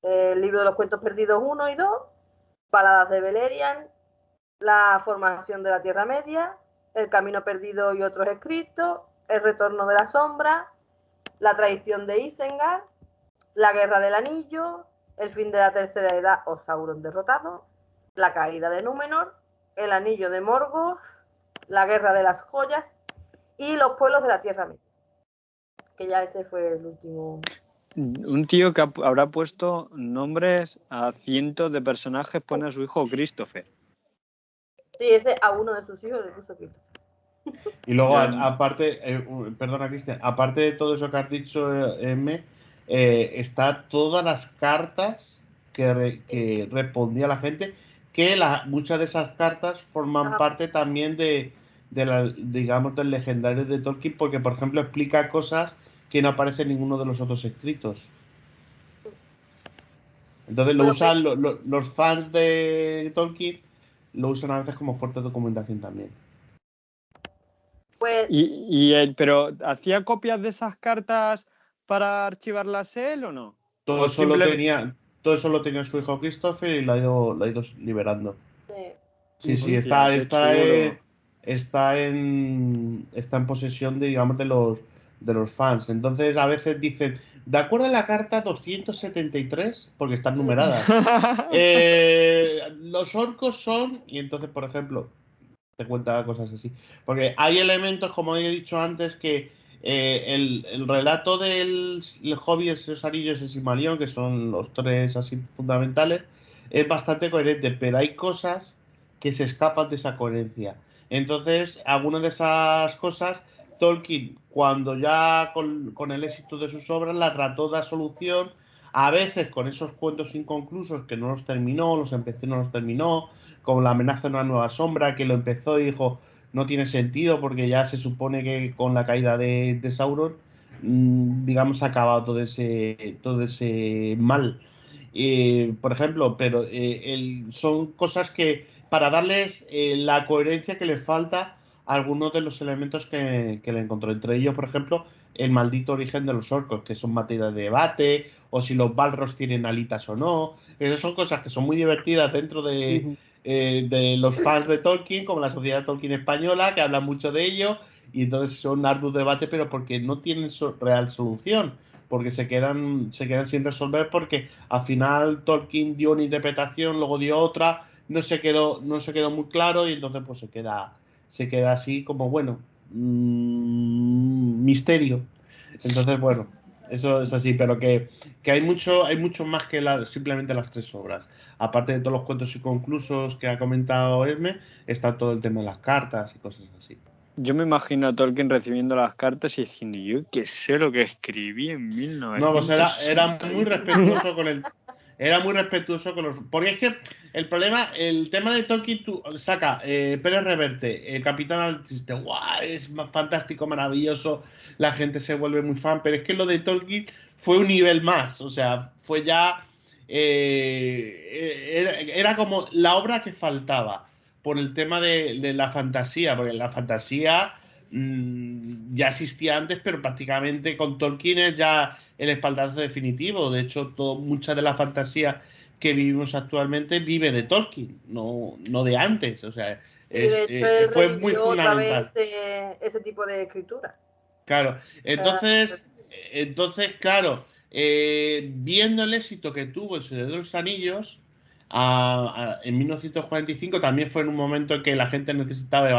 Speaker 4: el libro de los cuentos perdidos 1 y 2, Baladas de Beleriand, La formación de la Tierra Media, El camino perdido y otros escritos, El retorno de la sombra, La traición de Isengard, La guerra del anillo, El fin de la tercera edad o Sauron derrotado, La caída de Númenor, El anillo de Morgoth, La guerra de las joyas y Los pueblos de la Tierra Media. Que ya ese fue el último.
Speaker 1: Un tío que habrá puesto nombres a cientos de personajes pone a su hijo Christopher.
Speaker 4: Sí, ese a uno de sus hijos le puso Christopher.
Speaker 2: Y luego, aparte, perdona, Cristian, aparte de todo eso que has dicho, está todas las cartas que respondía la gente, que muchas de esas cartas forman parte también digamos, del legendario de Tolkien, porque, por ejemplo, explica cosas que no aparecen en ninguno de los otros escritos. Entonces lo usan los fans de Tolkien, lo usan a veces como fuerte documentación también.
Speaker 4: Pues,
Speaker 1: pero ¿hacía copias de esas cartas para archivarlas él o no?
Speaker 2: Todo eso lo tenía su hijo Christopher y lo ha ido liberando. Sí,
Speaker 1: Hostia,
Speaker 2: está en posesión de, digamos, de los fans. Entonces a veces dicen, de acuerdo a la carta 273, porque están numeradas, los orcos son, y entonces, por ejemplo, te cuenta cosas así. Porque hay elementos, como he dicho antes, que el relato del Hobbit, esos anillos y el Silmarillion, que son los tres así fundamentales, es bastante coherente, pero hay cosas que se escapan de esa coherencia. Entonces, algunas de esas cosas, Tolkien, cuando ya con el éxito de sus obras, las trató de dar solución, a veces con esos cuentos inconclusos que no los terminó, los empezó y no los terminó, como La amenaza de una nueva sombra, que lo empezó y dijo, no tiene sentido porque ya se supone que con la caída de Sauron, digamos, ha acabado todo ese mal. Por ejemplo, pero son cosas que, para darles la coherencia que les falta a algunos de los elementos que le encontró. Entre ellos, por ejemplo, el maldito origen de los orcos, que son materia de debate, o si los balros tienen alitas o no. Esas son cosas que son muy divertidas dentro de los fans de Tolkien, como la Sociedad Tolkien Española, que hablan mucho de ello, y entonces son arduos debate, pero porque no tienen real solución, porque se quedan sin resolver, porque al final Tolkien dio una interpretación, luego dio otra, no se quedó muy claro, y entonces pues se queda así como, bueno, misterio. Entonces, bueno, eso es así, pero que hay mucho más que simplemente las tres obras. Aparte de todos los cuentos inconclusos que ha comentado Esme, está todo el tema de las cartas y cosas así.
Speaker 1: Yo me imagino a Tolkien recibiendo las cartas y diciendo, yo qué sé lo que escribí en 1900.
Speaker 2: No, pues era muy respetuoso con el... Era muy respetuoso con los... Porque es que el tema de Tolkien, tú saca Pérez Reverte, Capitán Alchiste, ¡guau! Es fantástico, maravilloso, la gente se vuelve muy fan, pero es que lo de Tolkien fue un nivel más, o sea, fue ya... era como la obra que faltaba por el tema de la fantasía, porque la fantasía ya existía antes, pero prácticamente con Tolkien es ya el espaldarazo definitivo. De hecho, mucha de la fantasía que vivimos actualmente vive de Tolkien, no de antes. O sea,
Speaker 4: Y de hecho él
Speaker 2: fue muy
Speaker 4: revivió otra
Speaker 2: fundamental.
Speaker 4: vez ese tipo de escritura.
Speaker 2: Claro, entonces claro, viendo el éxito que tuvo El Señor de los Anillos, en 1945 también fue en un momento en que la gente necesitaba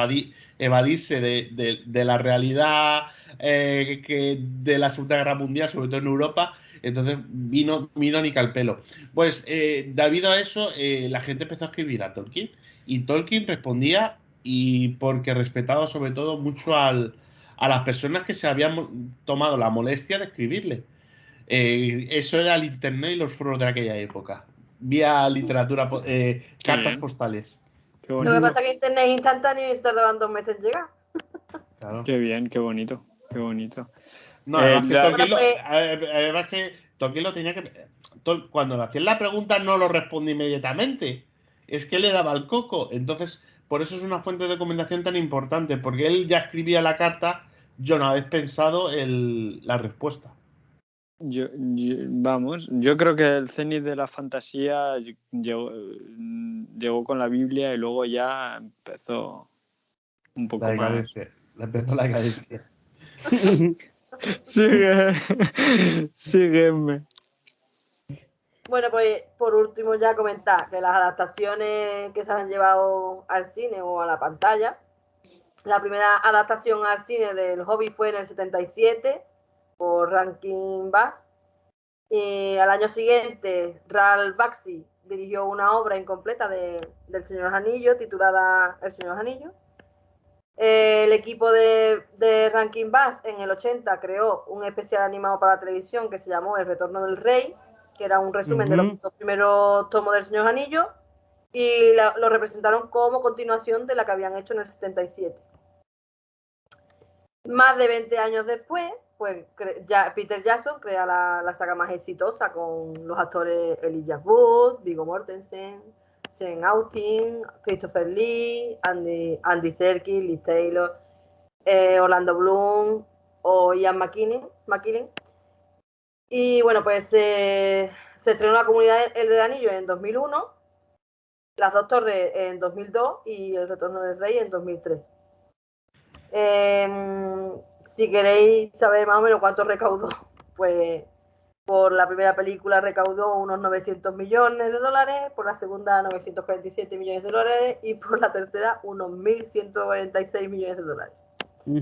Speaker 2: evadirse de la realidad de la Segunda Guerra Mundial, sobre todo en Europa. Entonces vino ni calpelo. Pues debido a eso, la gente empezó a escribir a Tolkien. Y Tolkien respondía, y porque respetaba sobre todo mucho a las personas que se habían tomado la molestia de escribirle. Eso era el internet y los foros de aquella época. Vía literatura, cartas postales.
Speaker 1: Qué
Speaker 4: Lo
Speaker 1: bonito.
Speaker 4: que pasa es que internet es instantáneo y se tardaban 2 meses en llegar.
Speaker 2: Claro.
Speaker 1: Qué bien, qué bonito. Qué bonito.
Speaker 2: No, además
Speaker 4: Bueno,
Speaker 2: que Tolkien lo tenía que... Cuando le hacían la pregunta no lo responde inmediatamente. Es que le daba el coco. Entonces, por eso es una fuente de documentación tan importante, porque él ya escribía la carta, yo no había pensado la respuesta.
Speaker 1: Vamos, yo creo que el cenit de la fantasía llegó con la Biblia y luego ya empezó un poco más.
Speaker 2: Empezó la decadencia.
Speaker 1: Sígueme.
Speaker 4: bueno, pues por último ya comentar que las adaptaciones que se han llevado al cine o a la pantalla, la primera adaptación al cine del Hobbit fue en el 77 por Rankin Bass. Al año siguiente, Ralph Bakshi dirigió una obra incompleta del Señor de los Anillos titulada El Señor de los Anillos. El equipo de Rankin Bass en el 80 creó un especial animado para la televisión que se llamó El Retorno del Rey, que era un resumen de los 2 primeros tomos del Señor de los Anillos, y lo representaron como continuación de la que habían hecho en el 77. Más de 20 años después, pues Peter Jackson crea la saga más exitosa con los actores Elijah Wood, Viggo Mortensen, Sean Austin, Christopher Lee, Andy Serkis, Liz Taylor, Orlando Bloom o Ian McKellen. Y bueno, pues se estrenó La Comunidad del Anillo en 2001, Las Dos Torres en 2002 y El Retorno del Rey en 2003. Si queréis saber más o menos cuánto recaudó, pues por la primera película recaudó unos 900 millones de dólares, por la segunda 947 millones de dólares y por la tercera unos 1.146 millones de dólares. Y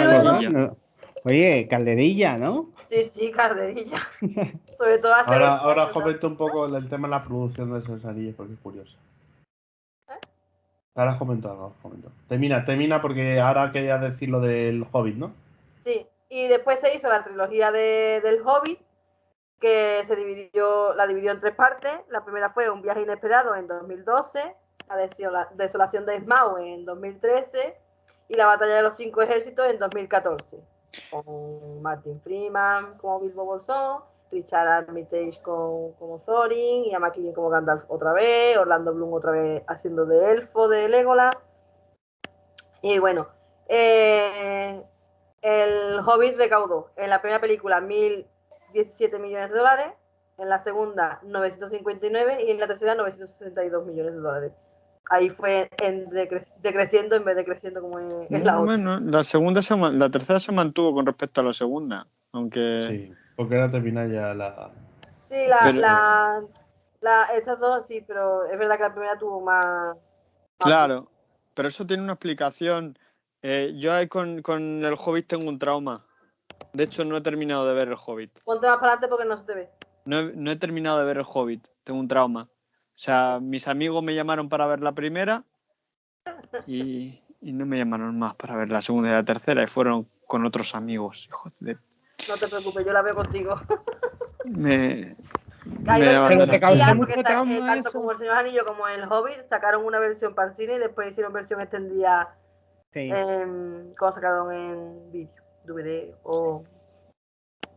Speaker 4: luego...
Speaker 3: Oye, calderilla, ¿no?
Speaker 4: Sí, calderilla. Sobre todo
Speaker 2: ahora os comento un poco el tema de la producción de esos anillos porque es curioso. Ahora os comento. Termina porque ahora quería decir lo del Hobbit, ¿no?
Speaker 4: Sí, y después se hizo la trilogía del Hobbit, que la dividió en 3 partes. La primera fue Un viaje inesperado en 2012, La desolación de Smaug en 2013 y La batalla de los 5 ejércitos en 2014. Con Martin Freeman como Bilbo Bolsón, Richard Armitage como Thorin, Ian McKellen como Gandalf otra vez, Orlando Bloom otra vez haciendo de elfo de Legolas. Y bueno, el Hobbit recaudó en la primera película 1.017 millones de dólares, en la segunda 959 y en la tercera 962 millones de dólares. Ahí fue decreciendo en vez de creciendo como en la otra.
Speaker 1: Bueno, la tercera se mantuvo con respecto a la segunda, aunque...
Speaker 2: Sí, porque ahora termina ya la...
Speaker 4: Sí, estas dos sí, pero es verdad que la primera tuvo más...
Speaker 1: Claro, pero eso tiene una explicación. Yo ahí con el Hobbit tengo un trauma. De hecho, no he terminado de ver el Hobbit.
Speaker 4: Ponte más para adelante porque no se te ve.
Speaker 1: No he terminado de ver el Hobbit. Tengo un trauma. O sea, mis amigos me llamaron para ver la primera y no me llamaron más para ver la segunda y la tercera y fueron con otros amigos. Hijos de...
Speaker 4: No te preocupes, yo la veo contigo. Que hay
Speaker 1: Me
Speaker 4: versiones
Speaker 1: Pero te
Speaker 3: causó
Speaker 4: extendidas,
Speaker 3: mucho
Speaker 4: porque
Speaker 3: trauma
Speaker 4: tanto
Speaker 3: eso.
Speaker 4: como El Señor Anillo como El Hobbit sacaron una versión para el cine y después hicieron versión extendida
Speaker 3: Sí.
Speaker 4: cuando sacaron en vídeo, DVD o...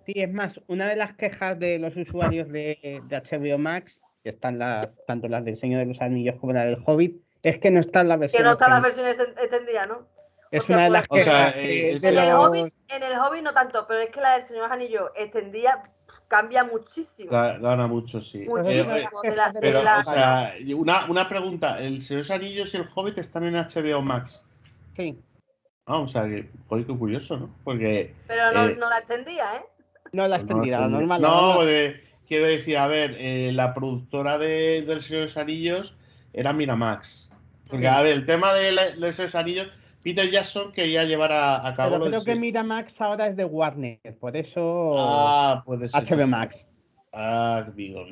Speaker 3: Sí, es más, una de las quejas de los usuarios de HBO Max, que están tanto las del Señor de los Anillos como la del Hobbit, es que no está en la
Speaker 4: Que
Speaker 3: versión
Speaker 4: no están las
Speaker 3: extendida.
Speaker 4: versiones extendidas, ¿no?
Speaker 3: Es
Speaker 4: Hostia,
Speaker 3: una de
Speaker 4: pues,
Speaker 3: las
Speaker 2: O sea,
Speaker 3: quejas de
Speaker 2: eso-
Speaker 4: en
Speaker 3: los...
Speaker 4: el Hobbit no tanto, pero es que la del Señor Anillo extendida cambia muchísimo.
Speaker 2: Gana mucho, sí.
Speaker 3: Entonces, una de las
Speaker 4: Muchísimo.
Speaker 3: quejas de los
Speaker 2: Pero, o
Speaker 3: usuarios.
Speaker 2: sea, una pregunta. ¿El Señor de los Anillos y el Hobbit están en HBO Max?
Speaker 3: Sí,
Speaker 2: Ah, o sea, que, joder, qué curioso, ¿no? Porque...
Speaker 4: Pero no la extendía, ¿eh?
Speaker 3: no la
Speaker 2: pues no,
Speaker 3: extendida, la normal, la
Speaker 2: no,
Speaker 3: normal.
Speaker 2: quiero decir, a ver, la productora del Señor de los Anillos era Miramax. Porque,
Speaker 3: Sí.
Speaker 2: a ver, el tema del Señor de los Anillos, Peter Jackson quería llevar a cabo
Speaker 3: Pero
Speaker 2: lo
Speaker 3: creo que Miramax ahora es de Warner, por eso
Speaker 2: Ah, puede ser.
Speaker 3: HBO Max.
Speaker 2: Ah, amigo.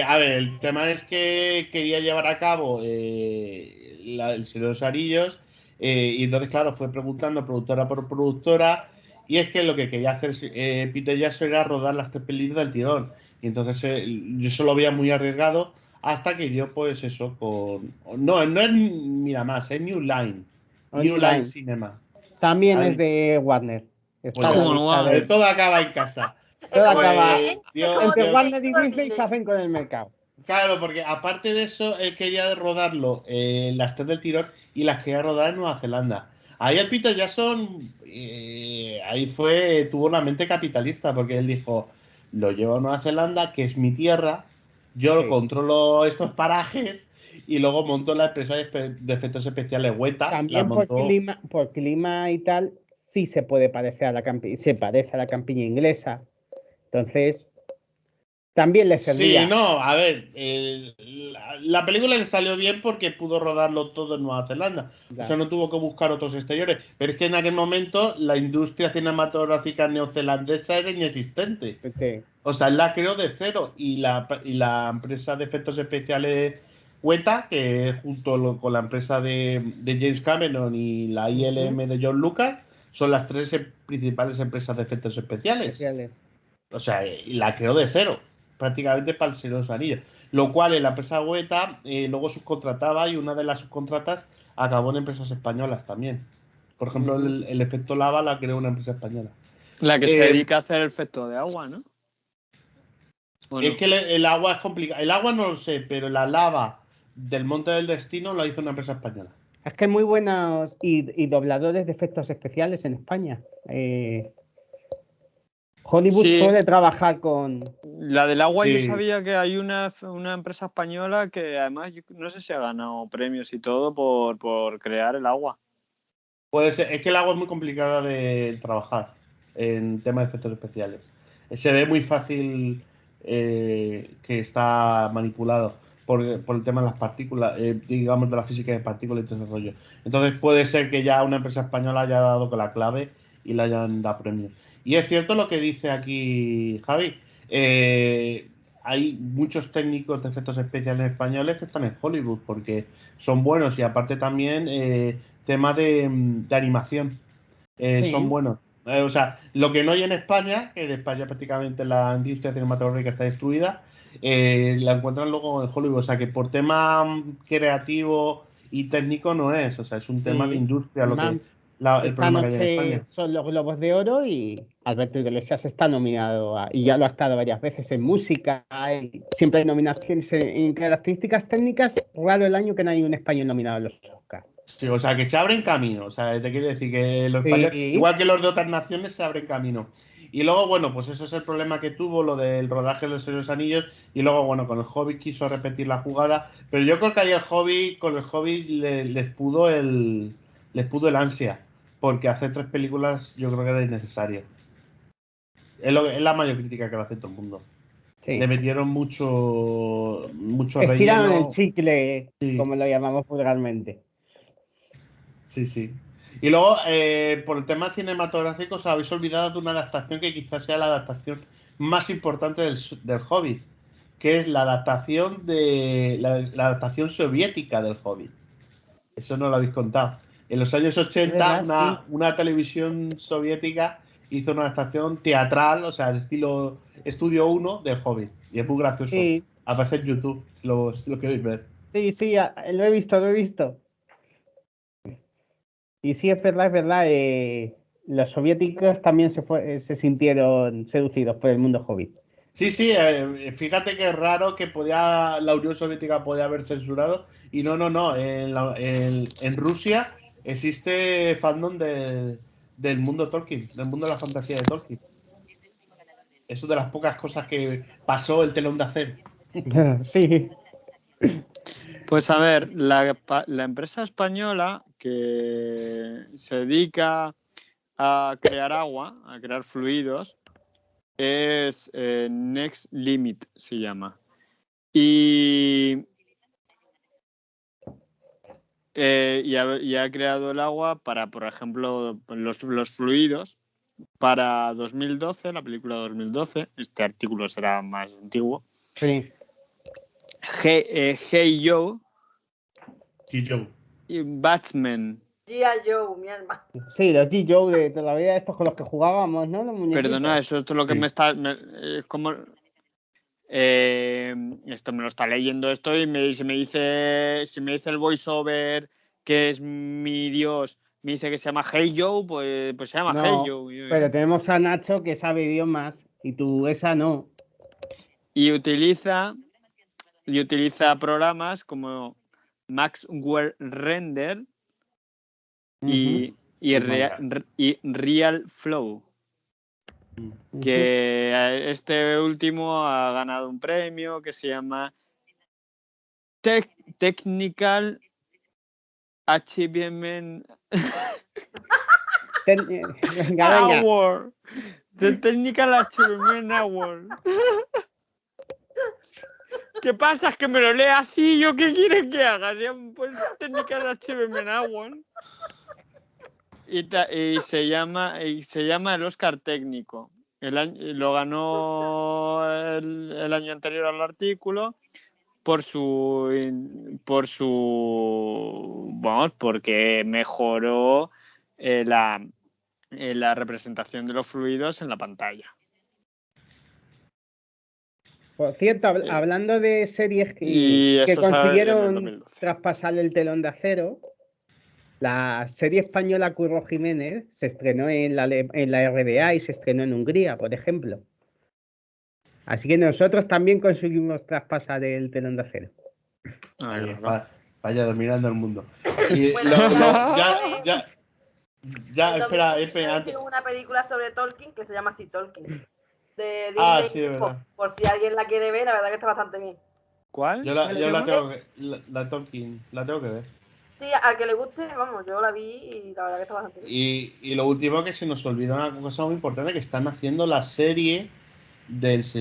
Speaker 2: A ver, el tema es que quería llevar a cabo el Señor de los Anillos y entonces, claro, fue preguntando productora por productora y es que lo que quería hacer Peter Jackson era rodar las 3 películas del tirón y entonces yo eso lo veía muy arriesgado hasta que yo, pues eso, no es Miramax, es New Line
Speaker 3: Online.
Speaker 2: Cinema.
Speaker 3: También es
Speaker 2: ¿Vale?
Speaker 3: de Warner. Está
Speaker 2: Pues
Speaker 3: en la
Speaker 2: ya,
Speaker 3: lista de...
Speaker 2: todo acaba en casa.
Speaker 4: Es
Speaker 3: Todo
Speaker 4: como
Speaker 3: acaba...
Speaker 4: Disney, ¿eh? Es
Speaker 2: Dios,
Speaker 4: como
Speaker 3: Entre
Speaker 2: Dios.
Speaker 4: Disney,
Speaker 3: Warner y
Speaker 4: todo
Speaker 3: Disney se
Speaker 4: Disney.
Speaker 3: hacen con el mercado.
Speaker 2: Claro, porque aparte de eso, él quería rodarlo en las 3 del tirón y las quería rodar en Nueva Zelanda. Ahí el Peter Jackson, tuvo una mente capitalista, porque él dijo, lo llevo a Nueva Zelanda, que es mi tierra, yo
Speaker 3: Sí.
Speaker 2: controlo estos parajes, y luego montó la empresa de efectos especiales Weta, la
Speaker 3: También
Speaker 2: montó...
Speaker 3: por clima y tal, sí se puede parecer a la campiña, se parece a la campiña inglesa. Entonces, también le servía.
Speaker 2: Sí, no, a ver, la película le salió bien porque pudo rodarlo todo en Nueva Zelanda. O sea, no tuvo que buscar otros exteriores. Pero es que en aquel momento la industria cinematográfica neozelandesa era inexistente.
Speaker 3: Sí.
Speaker 2: O sea, él la creó de cero. Y la empresa de efectos especiales Weta, que con la empresa de James Cameron y la ILM de John Lucas, son las 3 principales empresas de efectos especiales. O sea, y la creó de cero, prácticamente para el Señor de los Anillos. Lo cual en la empresa Weta luego subcontrataba y una de las subcontratas acabó en empresas españolas también. Por ejemplo, el efecto lava la creó una empresa española.
Speaker 1: La que se dedica a hacer el efecto de agua, ¿no?
Speaker 2: Es que el agua es complicado. El agua no lo sé, pero la lava del Monte del Destino la hizo una empresa española.
Speaker 3: Es que hay muy buenos y dobladores de efectos especiales en España. Hollywood suele trabajar con...
Speaker 1: La del agua yo sabía que hay una empresa española que además no sé si ha ganado premios y todo por crear el agua.
Speaker 2: Puede ser, es que el agua es muy complicada de trabajar en temas de efectos especiales. Se ve muy fácil que está manipulado por el tema de las partículas, digamos de la física de partículas y todo ese rollo. Entonces puede ser que ya una empresa española haya dado con la clave y le hayan dado premios. Y es cierto lo que dice aquí Javi. Hay muchos técnicos de efectos especiales españoles que están en Hollywood porque son buenos y aparte también temas de animación son buenos. O sea, lo que no hay en España, que en España prácticamente la industria cinematográfica está destruida, la encuentran luego en Hollywood. O sea, que por tema creativo y técnico no es. O sea, es un tema de industria el
Speaker 3: Esta
Speaker 2: problema que hay en
Speaker 3: noche
Speaker 2: España.
Speaker 3: son los Globos de Oro y Alberto Iglesias está nominado y ya lo ha estado varias veces en música. Siempre hay nominaciones en características técnicas. Raro el año que no hay un español nominado a los Oscars.
Speaker 2: Sí, o sea, que se abren camino. O sea, te quiero decir que los españoles, igual que los de otras naciones, se abren camino. Y luego, bueno, pues eso es el problema que tuvo, lo del rodaje de los Señor de los Anillos. Y luego, bueno, con el Hobbit quiso repetir la jugada. Pero yo creo que ahí con el Hobbit les pudo el ansia. Porque hacer 3 películas yo creo que era innecesario. Es la mayor crítica que le hace todo el mundo.
Speaker 3: Sí.
Speaker 2: Le metieron mucho
Speaker 3: Estiraron
Speaker 2: relleno.
Speaker 3: el chicle, como lo llamamos vulgarmente.
Speaker 2: Sí. Y luego, por el tema cinematográfico, os habéis olvidado de una adaptación que quizás sea la adaptación más importante del Hobbit, que es la adaptación la adaptación soviética del Hobbit. Eso no lo habéis contado. En los años 80, una televisión soviética hizo una adaptación teatral, o sea, de estilo Estudio 1 del Hobbit. Y es muy gracioso.
Speaker 3: Sí,
Speaker 2: Aparece en YouTube, si lo queréis ver.
Speaker 3: sí, lo he visto. Y sí, es verdad. Los soviéticos también se sintieron seducidos por el mundo hobbit.
Speaker 2: Sí, fíjate que es raro que la Unión Soviética podía haber censurado. Y no. En Rusia existe fandom del mundo Tolkien, del mundo de la fantasía de Tolkien. Es una de las pocas cosas que pasó el telón de acero.
Speaker 3: Sí.
Speaker 1: Pues a ver, la empresa española que se dedica a crear agua, a crear fluidos, es Next Limit, se llama. Y ha creado el agua para, por ejemplo, los fluidos para 2012, la película 2012. Este artículo será más antiguo.
Speaker 3: Sí.
Speaker 1: Hey Joe
Speaker 2: Y yo.
Speaker 1: y Batsman.
Speaker 4: G.I. Joe, mi alma.
Speaker 3: Sí, los G. Joe de toda la vida, estos con los que jugábamos, ¿no? Los muñequitos.
Speaker 1: Perdona, eso es lo que
Speaker 2: Sí.
Speaker 1: me está. Es como. Esto me lo está leyendo esto y si me dice el voiceover que es mi dios, me dice que se llama Hey Joe, pues se llama
Speaker 3: No,
Speaker 1: Hey Joe.
Speaker 3: pero tenemos a Nacho que sabe idiomas y tú esa no.
Speaker 1: Y utiliza programas como Maxwell Render y Real Flow. Que este último ha ganado un premio que se llama Technical Achievement
Speaker 3: Venga.
Speaker 1: Award. The Technical Achievement Award. ¿Qué pasa? Es que me lo lee así. ¿Yo qué quieres que haga? Pues Technical Achievement Award. Y se llama el Oscar técnico. Lo ganó el año anterior al artículo porque mejoró la representación de los fluidos en la pantalla.
Speaker 3: Por cierto, hablando de series
Speaker 1: Y
Speaker 3: que
Speaker 1: eso sale en el
Speaker 3: consiguieron
Speaker 1: 2012.
Speaker 3: traspasar el telón de acero, la serie española Curro Jiménez se estrenó en la RDA y se estrenó en Hungría, por ejemplo. Así que nosotros también conseguimos traspasar el telón de acero.
Speaker 2: Vaya dominando el mundo. Y
Speaker 4: Bueno,
Speaker 2: espera.
Speaker 4: hicieron una película sobre Tolkien que se llama así, Tolkien. De Disney,
Speaker 2: Sí, es verdad.
Speaker 4: por si alguien la quiere ver, la verdad que está bastante bien.
Speaker 1: ¿Cuál?
Speaker 2: Yo la tengo Tolkien, la tengo que ver.
Speaker 4: Sí, al que le guste, vamos, yo la vi y la verdad que está bastante bien.
Speaker 2: Y lo último que se nos olvidó una cosa muy importante, que están haciendo la serie de
Speaker 3: los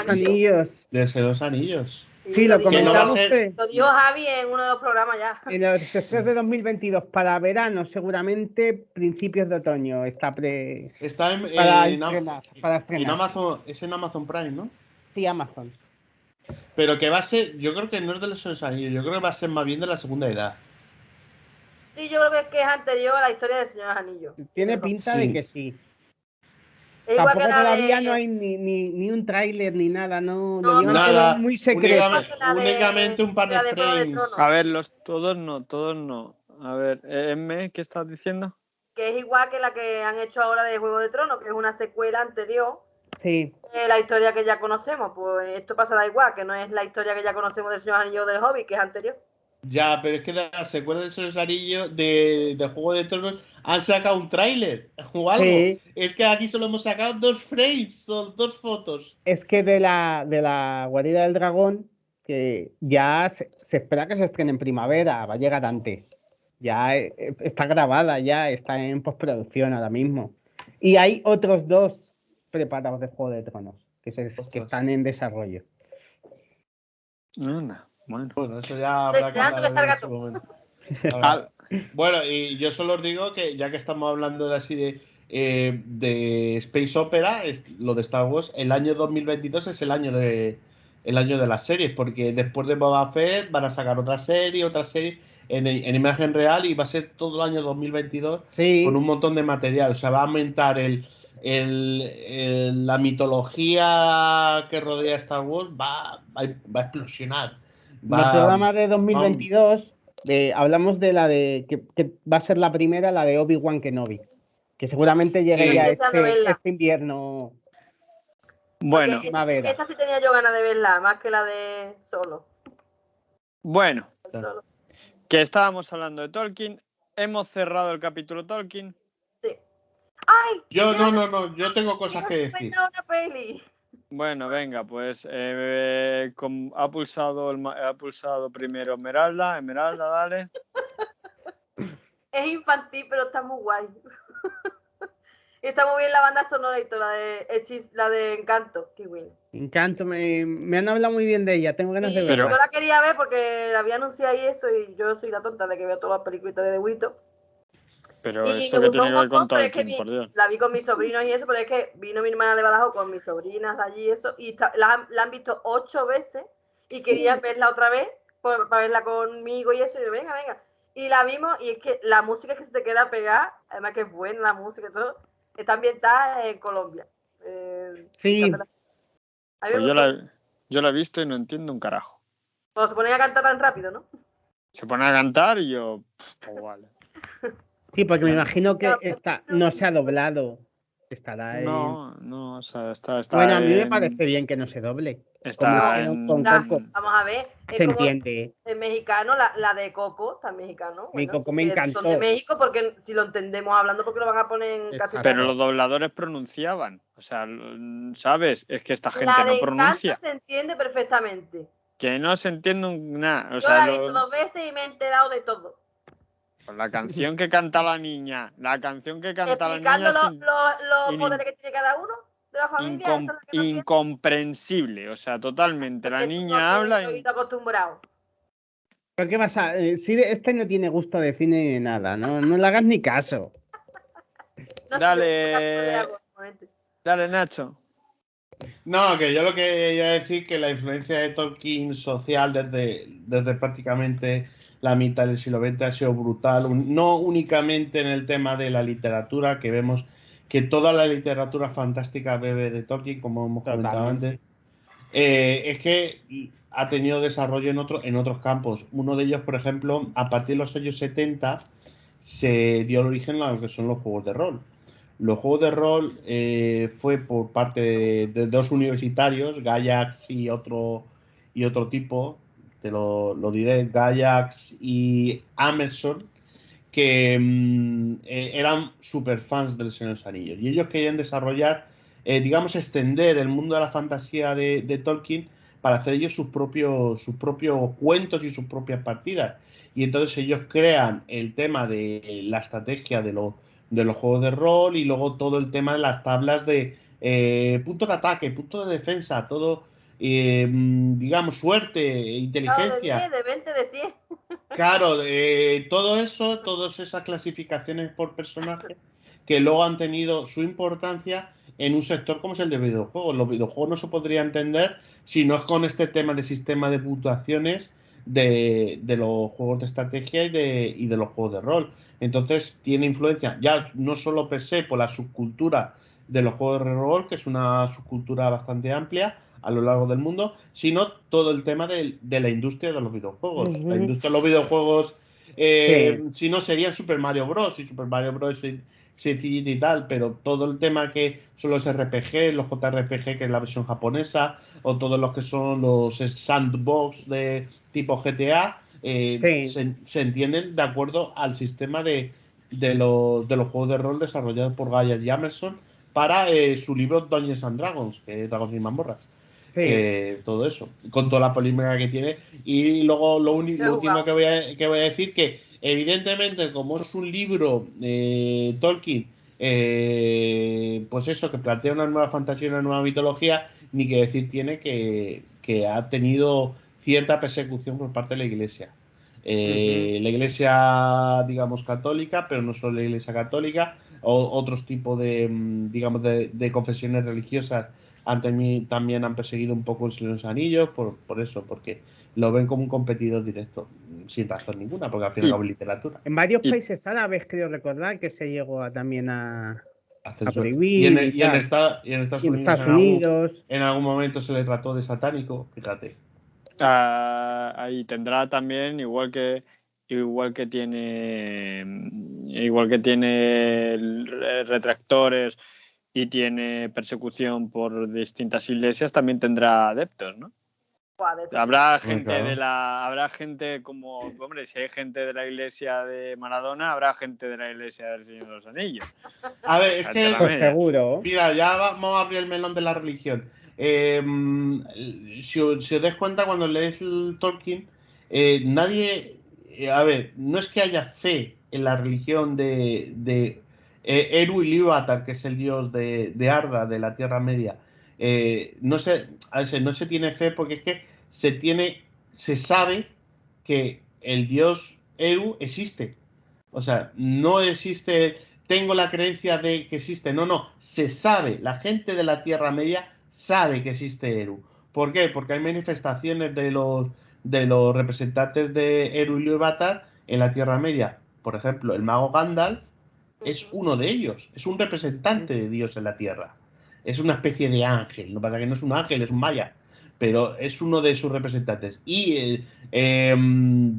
Speaker 3: Anillos.
Speaker 2: Del Señor de los Anillos.
Speaker 3: Sí, lo comentamos.
Speaker 4: Lo dijo Javi en uno de los programas ya.
Speaker 3: En los testeos de 2022, para verano, seguramente principios de otoño. Está para estrenar.
Speaker 2: En Amazon, es en Amazon Prime, ¿no?
Speaker 3: Sí, Amazon.
Speaker 2: Pero que va a ser, yo creo que no es de los Anillos, yo creo que va a ser más bien de la Segunda Edad.
Speaker 4: Sí, yo creo que es anterior a la historia del Señor de los Anillos.
Speaker 3: Tiene pinta de que sí.
Speaker 4: Tampoco
Speaker 3: todavía no hay ni un tráiler ni nada, no lo llevan todo muy secreto.
Speaker 2: Únicamente un par de frames.
Speaker 1: A ver, todos no. A ver, M, ¿qué estás diciendo?
Speaker 4: Que es igual que la que han hecho ahora de Juego de Tronos, que es una secuela anterior.
Speaker 3: Sí.
Speaker 4: La historia que ya conocemos, pues esto pasará igual, que no es la historia que ya conocemos del Señor Anillo del Hobbit, que es anterior.
Speaker 2: Ya, pero es que de la secuela de Señor Anillos de Juego de Tronos han sacado un tráiler o algo. Sí. Es que aquí solo hemos sacado 2 frames, 2 fotos.
Speaker 3: Es que de la guarida del dragón, que ya se espera que se estrene en primavera, va a llegar antes. Ya está grabada, ya está en postproducción ahora mismo. Y hay otros 2 preparados de Juego de Tronos que están en desarrollo.
Speaker 2: Bueno, eso ya habrá que hablar en su momento. Bueno, y yo solo os digo que ya que estamos hablando de así de Space Opera, lo de Star Wars, el año 2022 es el año de las series, porque después de Boba Fett van a sacar otra serie en imagen real y va a ser todo el año 2022 con un montón de material. O sea, va a aumentar la mitología que rodea a Star Wars va a explosionar.
Speaker 3: En el programa de 2022 hablamos de la de que va a ser la primera, la de Obi-Wan Kenobi, que seguramente llegue ya este invierno.
Speaker 1: Bueno,
Speaker 4: esa sí tenía yo ganas de verla, más que la de Solo.
Speaker 1: Bueno, que estábamos hablando de Tolkien. Hemos cerrado el capítulo Tolkien.
Speaker 4: Sí. ¡Ay!
Speaker 2: Yo no, yo tengo cosas que decir.
Speaker 4: Una peli.
Speaker 1: Bueno, venga, pues ha pulsado primero Esmeralda, dale.
Speaker 4: Es infantil, pero está muy guay. Está muy bien la banda sonora y toda la de Encanto, Kiwi.
Speaker 3: Encanto, me han hablado muy bien de ella, tengo ganas de verla.
Speaker 4: Yo la quería ver porque la había anunciado y eso, y yo soy la tonta de que veo todas las películas de The Wito.
Speaker 1: Pero
Speaker 4: y
Speaker 1: esto que tiene que ver con
Speaker 4: Tolkien, por Dios. La vi con mis sobrinos y eso, pero es que vino mi hermana de Badajoz con mis sobrinas de allí y eso, y la han visto 8 veces y querían verla otra vez para verla conmigo y eso, y yo, venga. Y la vimos y es que la música que se te queda pegada, además que es buena la música y todo, está ambientada en Colombia.
Speaker 3: Sí.
Speaker 1: Pues yo la he visto y no entiendo un carajo.
Speaker 4: Pues se ponen a cantar tan rápido, ¿no?
Speaker 1: Se ponen a cantar y yo, pues vale.
Speaker 3: Sí, porque me imagino que no se ha doblado. Estará
Speaker 1: No, o sea, está
Speaker 3: bueno, a mí me parece bien que no se doble.
Speaker 1: Está
Speaker 3: con Coco.
Speaker 4: Vamos a ver.
Speaker 3: Se entiende.
Speaker 4: En mexicano, la de Coco, está en mexicano.
Speaker 3: Mi Coco me encantó.
Speaker 4: Son de México porque si lo entendemos hablando, porque lo van a poner en castellano.
Speaker 1: Pero los dobladores pronunciaban. O sea, ¿sabes? Es que esta gente no pronuncia.
Speaker 4: Se entiende perfectamente.
Speaker 1: Que no se entiende nada.
Speaker 4: Yo la he visto 2 veces y me he enterado de todo.
Speaker 1: Pues la canción que canta la niña.
Speaker 4: Explicando los poderes que tiene cada uno de la familia.
Speaker 1: Incomprensible. O sea, totalmente. La niña habla.
Speaker 4: Acostumbrado.
Speaker 3: ¿Pero qué pasa? Si este no tiene gusto de cine ni de nada. No le hagas ni caso.
Speaker 1: Dale, Nacho.
Speaker 2: No, que yo lo que iba a decir que la influencia de Tolkien social desde prácticamente la mitad del siglo XX ha sido brutal, no únicamente en el tema de la literatura, que vemos que toda la literatura fantástica bebe de Tolkien, como hemos comentado antes, es que ha tenido desarrollo en otros campos. Uno de ellos, por ejemplo, a partir de los años 70 se dio origen a lo que son los juegos de rol. Los juegos de rol fue por parte de 2 universitarios, Gygax y otro tipo, te lo diré, Gygax y Amerson, que eran super fans del Señor de los Anillos. Y ellos querían desarrollar, digamos, extender el mundo de la fantasía de Tolkien para hacer ellos sus propios cuentos y sus propias partidas. Y entonces ellos crean el tema de la estrategia de los juegos de rol y luego todo el tema de las tablas de punto de ataque, punto de defensa, todo, digamos, suerte, inteligencia.
Speaker 4: De 20, de 100.
Speaker 2: Claro, todo eso, todas esas clasificaciones por personaje que luego han tenido su importancia en un sector como es el de videojuegos. Los videojuegos no se podría entender si no es con este tema de sistema de puntuaciones de los juegos de estrategia y de los juegos de rol. Entonces tiene influencia ya no solo per se por la subcultura de los juegos de rol, que es una subcultura bastante amplia a lo largo del mundo, sino todo el tema de la industria de los videojuegos. La industria de los videojuegos, si no sería Super Mario Bros. Y Super Mario Bros. Sencillito y tal, pero todo el tema que son los RPG, los JRPG, que es la versión japonesa, o todos los que son los sandbox de tipo GTA, se entienden de acuerdo al sistema de los juegos de rol desarrollados por Gygax y Amerson para su libro Dungeons and Dragons, que es Dragons y Mazmorras. Todo eso, con toda la polémica que tiene. Y luego lo último que voy a decir, que evidentemente como es un libro Tolkien, pues eso, que plantea una nueva fantasía, una nueva mitología, ni que decir tiene que ha tenido cierta persecución por parte de la Iglesia. La Iglesia, digamos, católica, pero no solo la Iglesia católica, otros tipos de, digamos, de confesiones religiosas también han perseguido un poco el Señor de los Anillos por eso, porque lo ven como un competidor directo, sin razón ninguna, porque al final es literatura.
Speaker 3: En varios países árabes creo recordar que se llegó también a a prohibir
Speaker 2: y en Estados
Speaker 3: y en
Speaker 2: Unidos,
Speaker 3: Estados Unidos.
Speaker 2: en algún momento se le trató de satánico, fíjate.
Speaker 1: Ahí tendrá también, igual que tiene retractores y tiene persecución por distintas iglesias, también tendrá adeptos, ¿no? Habrá gente
Speaker 2: claro.
Speaker 1: habrá gente como, hombre, si hay gente de la iglesia de Maradona, habrá gente de la iglesia del Señor de los Anillos.
Speaker 2: A ver, es que
Speaker 3: Pues seguro.
Speaker 2: mira, ya vamos a abrir el melón de la religión. Si os dais cuenta, cuando lees el Tolkien, nadie. A ver, no es que haya fe en la religión de Eru Ilúvatar, que es el dios de Arda, de la Tierra Media. No se tiene fe porque es que se sabe que el dios Eru existe. O sea, no existe tengo la creencia de que existe. No, se sabe, la gente de la Tierra Media sabe que existe Eru. ¿Por qué? Porque hay manifestaciones de los representantes de Eru y Ilúvatar en la Tierra Media. Por ejemplo, el mago Gandalf es uno de ellos, es un representante de Dios en la Tierra. Es una especie de ángel, no pasa que no es un ángel, es un maya, pero es uno de sus representantes. Y en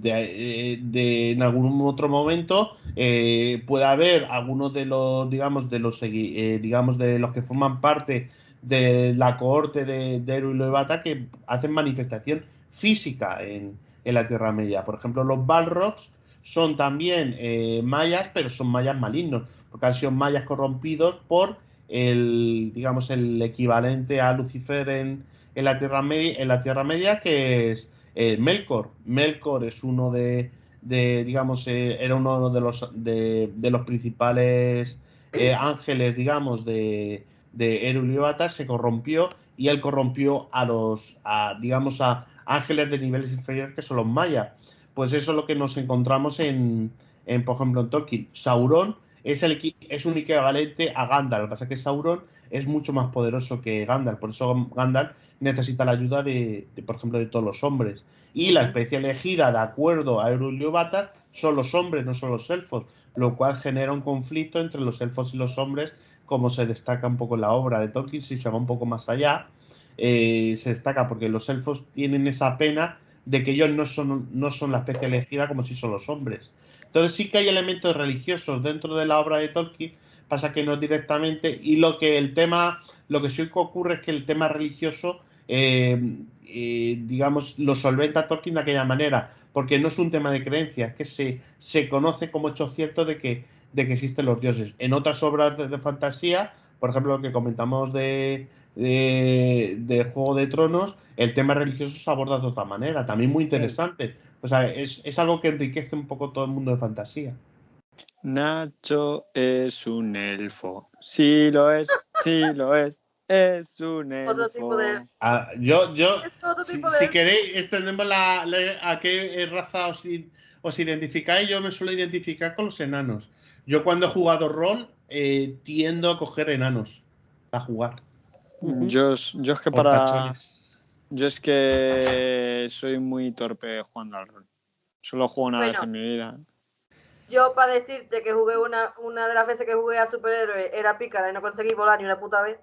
Speaker 2: algún otro momento puede haber algunos de los, digamos, de los que forman parte de la cohorte de Eru y Loevata que hacen manifestación física en la Tierra Media. Por ejemplo, los Balrogs son también mayas, pero son mayas malignos, porque han sido mayas corrompidos por digamos, el equivalente a Lucifer en la Tierra Media, que es Melkor. Melkor es uno digamos, era uno de los principales ángeles, digamos, de Eru Ilúvatar, se corrompió y él corrompió digamos, a ángeles de niveles inferiores que son los mayas. Pues eso es lo que nos encontramos por ejemplo, en Tolkien. Sauron es un equivalente a Gandalf. Lo que pasa es que Sauron es mucho más poderoso que Gandalf. Por eso Gandalf necesita la ayuda por ejemplo, de todos los hombres. Y la especie elegida, de acuerdo a Eru Ilúvatar, son los hombres, no son los elfos. Lo cual genera un conflicto entre los elfos y los hombres, como se destaca un poco en la obra de Tolkien. Si se va un poco más allá, se destaca porque los elfos tienen esa pena de que ellos no son la especie elegida como si son los hombres. Entonces sí que hay elementos religiosos dentro de la obra de Tolkien, pasa que no directamente, y lo que sí que ocurre es que el tema religioso, digamos, lo solventa Tolkien de aquella manera, porque no es un tema de creencias, que se conoce como hecho cierto de que existen los dioses. En otras obras de fantasía, por ejemplo, lo que comentamos de Juego de Tronos, el tema religioso se aborda de otra manera, también muy interesante. O sea, es algo que enriquece un poco todo el mundo de fantasía.
Speaker 1: Nacho es un elfo. Sí lo es, sí lo es. Es un elfo.
Speaker 4: Otro tipo de...
Speaker 2: Es
Speaker 4: otro tipo de...
Speaker 2: si queréis, extendemos a qué raza os identificáis. Yo me suelo identificar con los enanos. Yo cuando he jugado rol, tiendo a coger enanos a jugar.
Speaker 1: Yo es que yo es que soy muy torpe jugando al rol. Solo juego una vez en mi vida.
Speaker 4: Yo, para decirte que jugué una de las veces que jugué a superhéroe, era pícara y no conseguí volar ni una puta vez.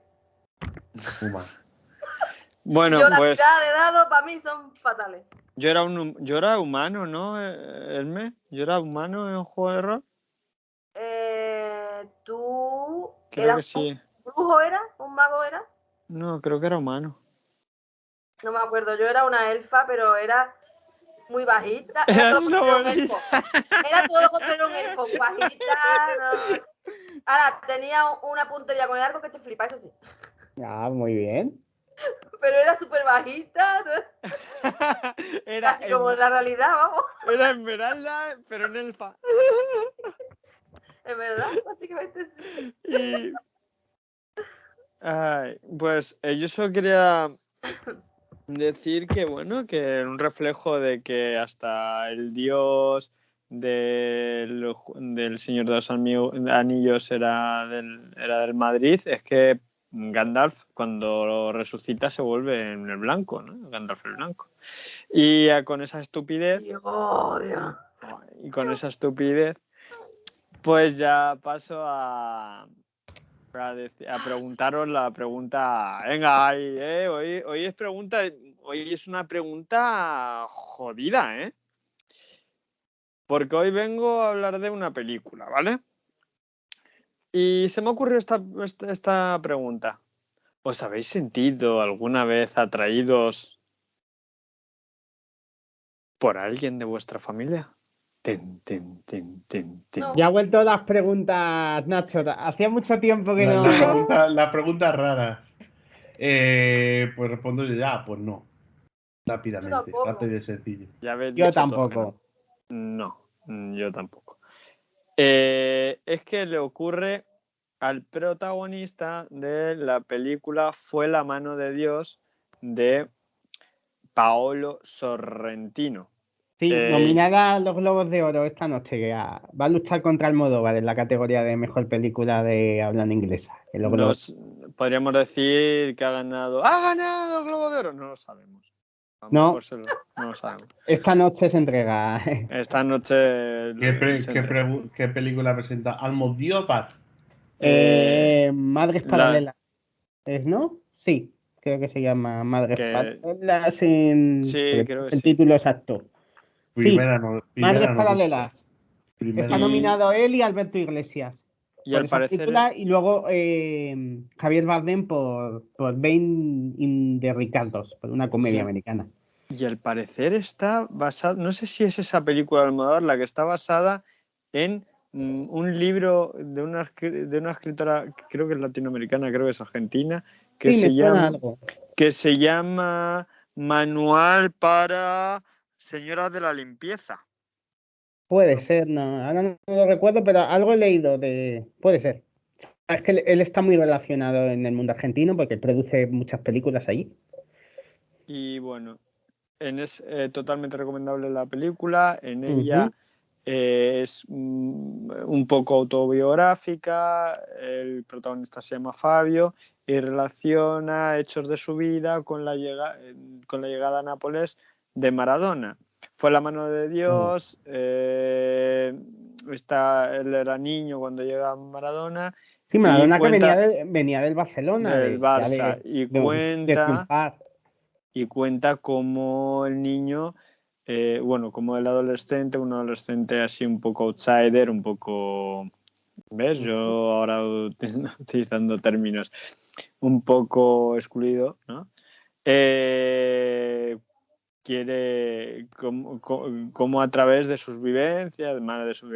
Speaker 1: Bueno,
Speaker 4: yo
Speaker 1: pues.
Speaker 4: Las tiradas de dados para mí son fatales.
Speaker 1: Yo era humano, ¿no, Hermes? ¿Yo era humano en un juego de rol?
Speaker 4: ¿Tú
Speaker 1: creo que sí.
Speaker 4: ¿Un brujo era? ¿Un mago era?
Speaker 1: No, creo que era humano.
Speaker 4: No me acuerdo, yo era una elfa, pero era muy bajita.
Speaker 1: Era
Speaker 4: todo contra un elfo. Era todo contra un elfo, bajita. No. Ahora, tenía una puntería con el arco que te flipa, eso sí.
Speaker 3: Ah, muy bien.
Speaker 4: Pero era súper bajita.
Speaker 1: Era
Speaker 4: casi como en la realidad, vamos.
Speaker 1: Era Esmeralda, pero en elfa.
Speaker 4: Es verdad, básicamente sí.
Speaker 1: Pues yo solo quería decir que, bueno, que un reflejo de que hasta el dios del Señor de los Anillos era del Madrid, es que Gandalf cuando resucita se vuelve en el blanco, ¿no? Gandalf el blanco. Y con esa estupidez, y con esa estupidez, pues ya paso a a preguntaros la pregunta. Venga, ahí, hoy es pregunta. Hoy es una pregunta jodida, ¿eh? Porque hoy vengo a hablar de una película, ¿vale? Y se me ocurrió esta pregunta. ¿Os habéis sentido alguna vez atraídos por alguien de vuestra familia? Ten, ten, ten, ten, ten.
Speaker 4: No.
Speaker 3: Ya ha vuelto las preguntas, Nacho. Hacía mucho tiempo que no.
Speaker 2: La pregunta rara. Pues respondo yo ya, pues no. Rápidamente,
Speaker 4: tampoco.
Speaker 2: rápido y sencillo.
Speaker 1: Ya habéis
Speaker 3: Yo
Speaker 1: dicho
Speaker 3: tampoco.
Speaker 1: No, yo tampoco. Es que le ocurre al protagonista de la película Fue la mano de Dios de Paolo Sorrentino.
Speaker 3: Sí, nominada a los Globos de Oro esta noche. Que va a luchar contra Almodóvar en la categoría de mejor película de habla inglesa. En los Globos.
Speaker 1: Podríamos decir que ha ganado. ¡Ha ganado el Globo de Oro! No lo sabemos. A lo
Speaker 3: No.
Speaker 1: mejor no lo sabemos.
Speaker 3: Esta noche se entrega.
Speaker 1: Esta noche.
Speaker 2: ¿Qué película presenta Almodóvar?
Speaker 3: Madres Paralelas. ¿Es, no? Sí, creo que se llama Madres Paralelas en.
Speaker 1: Sí, creo que
Speaker 3: el
Speaker 1: sí.
Speaker 3: título exacto.
Speaker 2: Primera
Speaker 3: Madres Paralelas.
Speaker 2: Primera
Speaker 3: Está nominado él y Alberto Iglesias.
Speaker 1: Y
Speaker 3: por
Speaker 1: al
Speaker 3: esa
Speaker 1: parecer.
Speaker 3: Película, y luego Javier Bardem por Bane in the Ricardos, por una comedia americana.
Speaker 1: Y al parecer está basada, no sé si es esa película de Almodóvar la que está basada en un libro de una escritora, creo que es latinoamericana, creo que es argentina, que,
Speaker 3: sí,
Speaker 1: se llama Manual para Señoras de la Limpieza.
Speaker 3: Puede ser, no, ahora no lo recuerdo, pero algo he leído puede ser. Es que él está muy relacionado en el mundo argentino porque produce muchas películas allí.
Speaker 1: Y bueno, es totalmente recomendable la película. En ella es un poco autobiográfica. El protagonista se llama Fabio y relaciona hechos de su vida con la llegada a Nápoles de Maradona. Fue la mano de Dios. Él era niño cuando llega Maradona.
Speaker 3: Sí, Maradona que venía del Barcelona.
Speaker 1: Del Barça. Y cuenta cómo el niño, como el adolescente, un adolescente así un poco outsider, un poco, ¿ves? Yo ahora utilizando términos, un poco excluido, ¿no? Quiere, como a través de sus vivencias, de su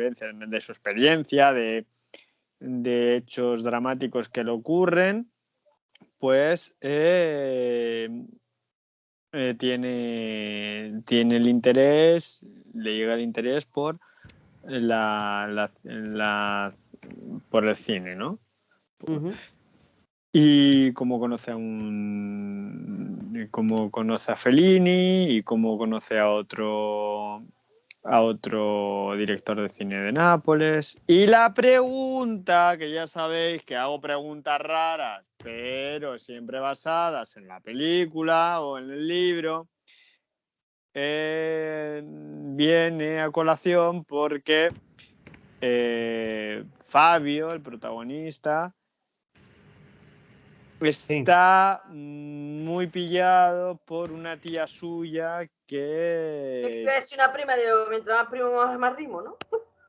Speaker 1: experiencia, de hechos dramáticos que le ocurren, pues tiene el interés, le llega el interés por por el cine, ¿no? Y cómo conoce a Fellini y cómo conoce a otro director de cine de Nápoles. Y la pregunta, que ya sabéis que hago preguntas raras, pero siempre basadas en la película o en el libro, viene a colación porque Fabio, el protagonista, está muy pillado por una tía suya que...
Speaker 4: Es una prima, mientras más primo más rimo, ¿no?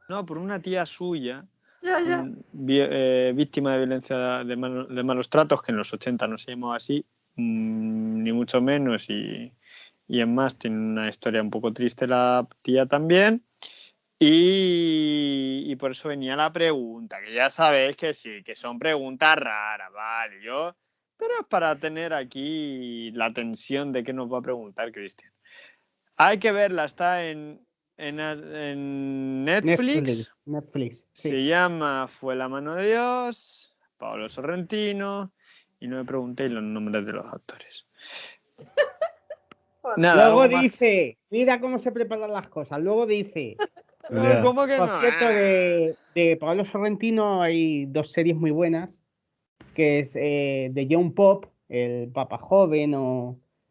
Speaker 1: No, por una tía suya,
Speaker 4: ya.
Speaker 1: víctima de violencia de malos tratos, que en los 80 no se llamaba así, ni mucho menos, y además tiene una historia un poco triste la tía también. Y por eso venía la pregunta, que ya sabéis que sí, que son preguntas raras, vale, pero es para tener aquí la tensión de qué nos va a preguntar Cristian. Hay que verla, está en Netflix.
Speaker 3: Netflix, sí.
Speaker 1: Se llama Fue la mano de Dios, Paolo Sorrentino, y no me preguntéis los nombres de los actores.
Speaker 4: Nada,
Speaker 3: luego dice, mira cómo se preparan las cosas, luego dice...
Speaker 1: ¿Cómo que
Speaker 3: Por
Speaker 1: no?
Speaker 3: cierto, de Paolo Sorrentino hay dos series muy buenas, que es de Young Pop, el Papa Joven,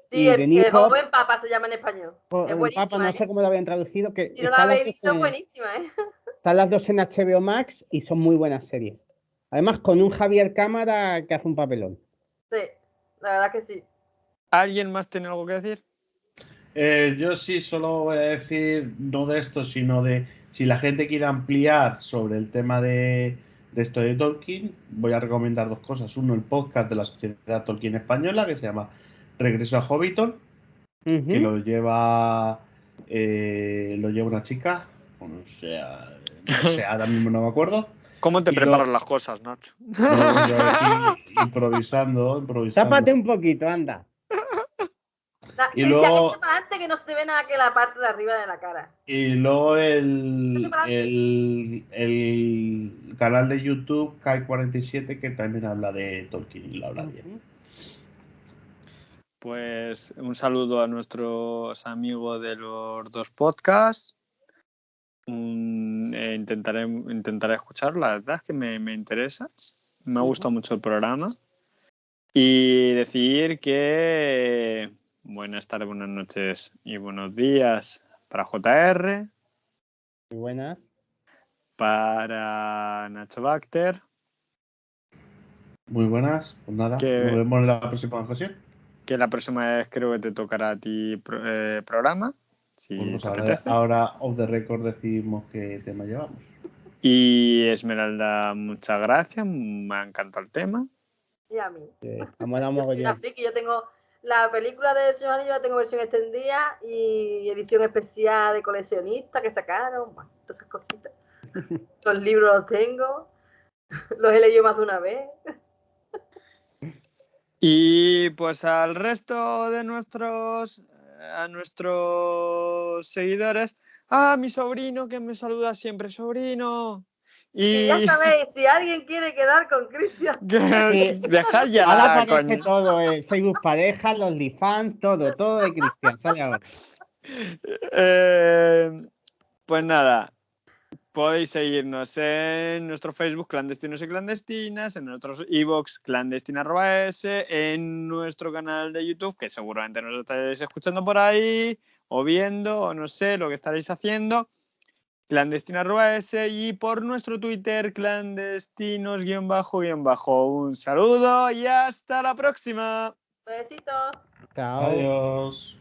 Speaker 4: sí, el Joven Papa se llama en español. Es
Speaker 3: el Papa, no sé cómo lo habían traducido.
Speaker 4: Si no la habéis visto, es buenísima, ¿eh?
Speaker 3: Están las dos en HBO Max y son muy buenas series. Además, con un Javier Cámara que hace un papelón.
Speaker 4: Sí, la verdad que sí.
Speaker 1: ¿Alguien más tiene algo que decir?
Speaker 2: Yo sí solo voy a decir, no de esto, sino de si la gente quiere ampliar sobre el tema de esto de Tolkien, voy a recomendar 2 cosas. Uno, el podcast de la Sociedad Tolkien Española, que se llama Regreso a Hobbiton, que lo lleva una chica, no sé, ahora mismo no me acuerdo.
Speaker 1: ¿Cómo te
Speaker 2: Y
Speaker 1: preparas las cosas, Nacho?
Speaker 2: No, yo aquí improvisando.
Speaker 3: Tápate un poquito, anda.
Speaker 2: Y
Speaker 4: Cristian,
Speaker 2: luego-
Speaker 4: échate para adelante que no se te ve nada que la parte de arriba de la cara.
Speaker 2: Y luego el canal de YouTube Kai47 que también habla de Tolkien y lo habla bien.
Speaker 1: Pues un saludo a nuestros amigos de los 2 podcasts. Intentaré escucharlo, la verdad es que me interesa. Me ha gustado mucho el programa. Y decir que buenas tardes, buenas noches y buenos días para JR,
Speaker 3: Muy buenas.
Speaker 1: para Nacho Bacter,
Speaker 2: Muy buenas, pues nada,
Speaker 1: Que-
Speaker 2: nos vemos en la próxima ocasión.
Speaker 1: que la próxima vez creo que te tocará a ti programa, si
Speaker 2: Pues
Speaker 1: te apetece.
Speaker 2: ahora off the record decidimos qué tema llevamos.
Speaker 1: Y Esmeralda, muchas gracias, me ha encantado el tema.
Speaker 4: Y a mí.
Speaker 3: Vamos a
Speaker 4: Yo soy una
Speaker 3: mogollón.
Speaker 4: friki, yo tengo la película de Señor Anillo, la tengo versión extendida y edición especial de coleccionista que sacaron, bueno, todas esas cositas. Los libros los tengo, los he leído más de una vez.
Speaker 1: Y pues al resto de nuestros seguidores, mi sobrino que me saluda siempre, sobrino.
Speaker 4: Y ya sabéis, si alguien quiere quedar con Cristian,
Speaker 1: Dejad ya,
Speaker 3: Ahora aparece
Speaker 1: coño.
Speaker 3: todo, el Facebook pareja, los OnlyFans, todo de Cristian. Sale ahora.
Speaker 1: Pues nada, podéis seguirnos en nuestro Facebook Clandestinos y Clandestinas, en nuestros iVoox clandestina.es, en nuestro canal de YouTube, que seguramente nos estaréis escuchando por ahí, o viendo, o no sé, lo que estaréis haciendo, clandestina.es, y por nuestro Twitter, clandestinos__. Un saludo y hasta la próxima.
Speaker 4: besitos.
Speaker 3: Chao.
Speaker 2: Adiós.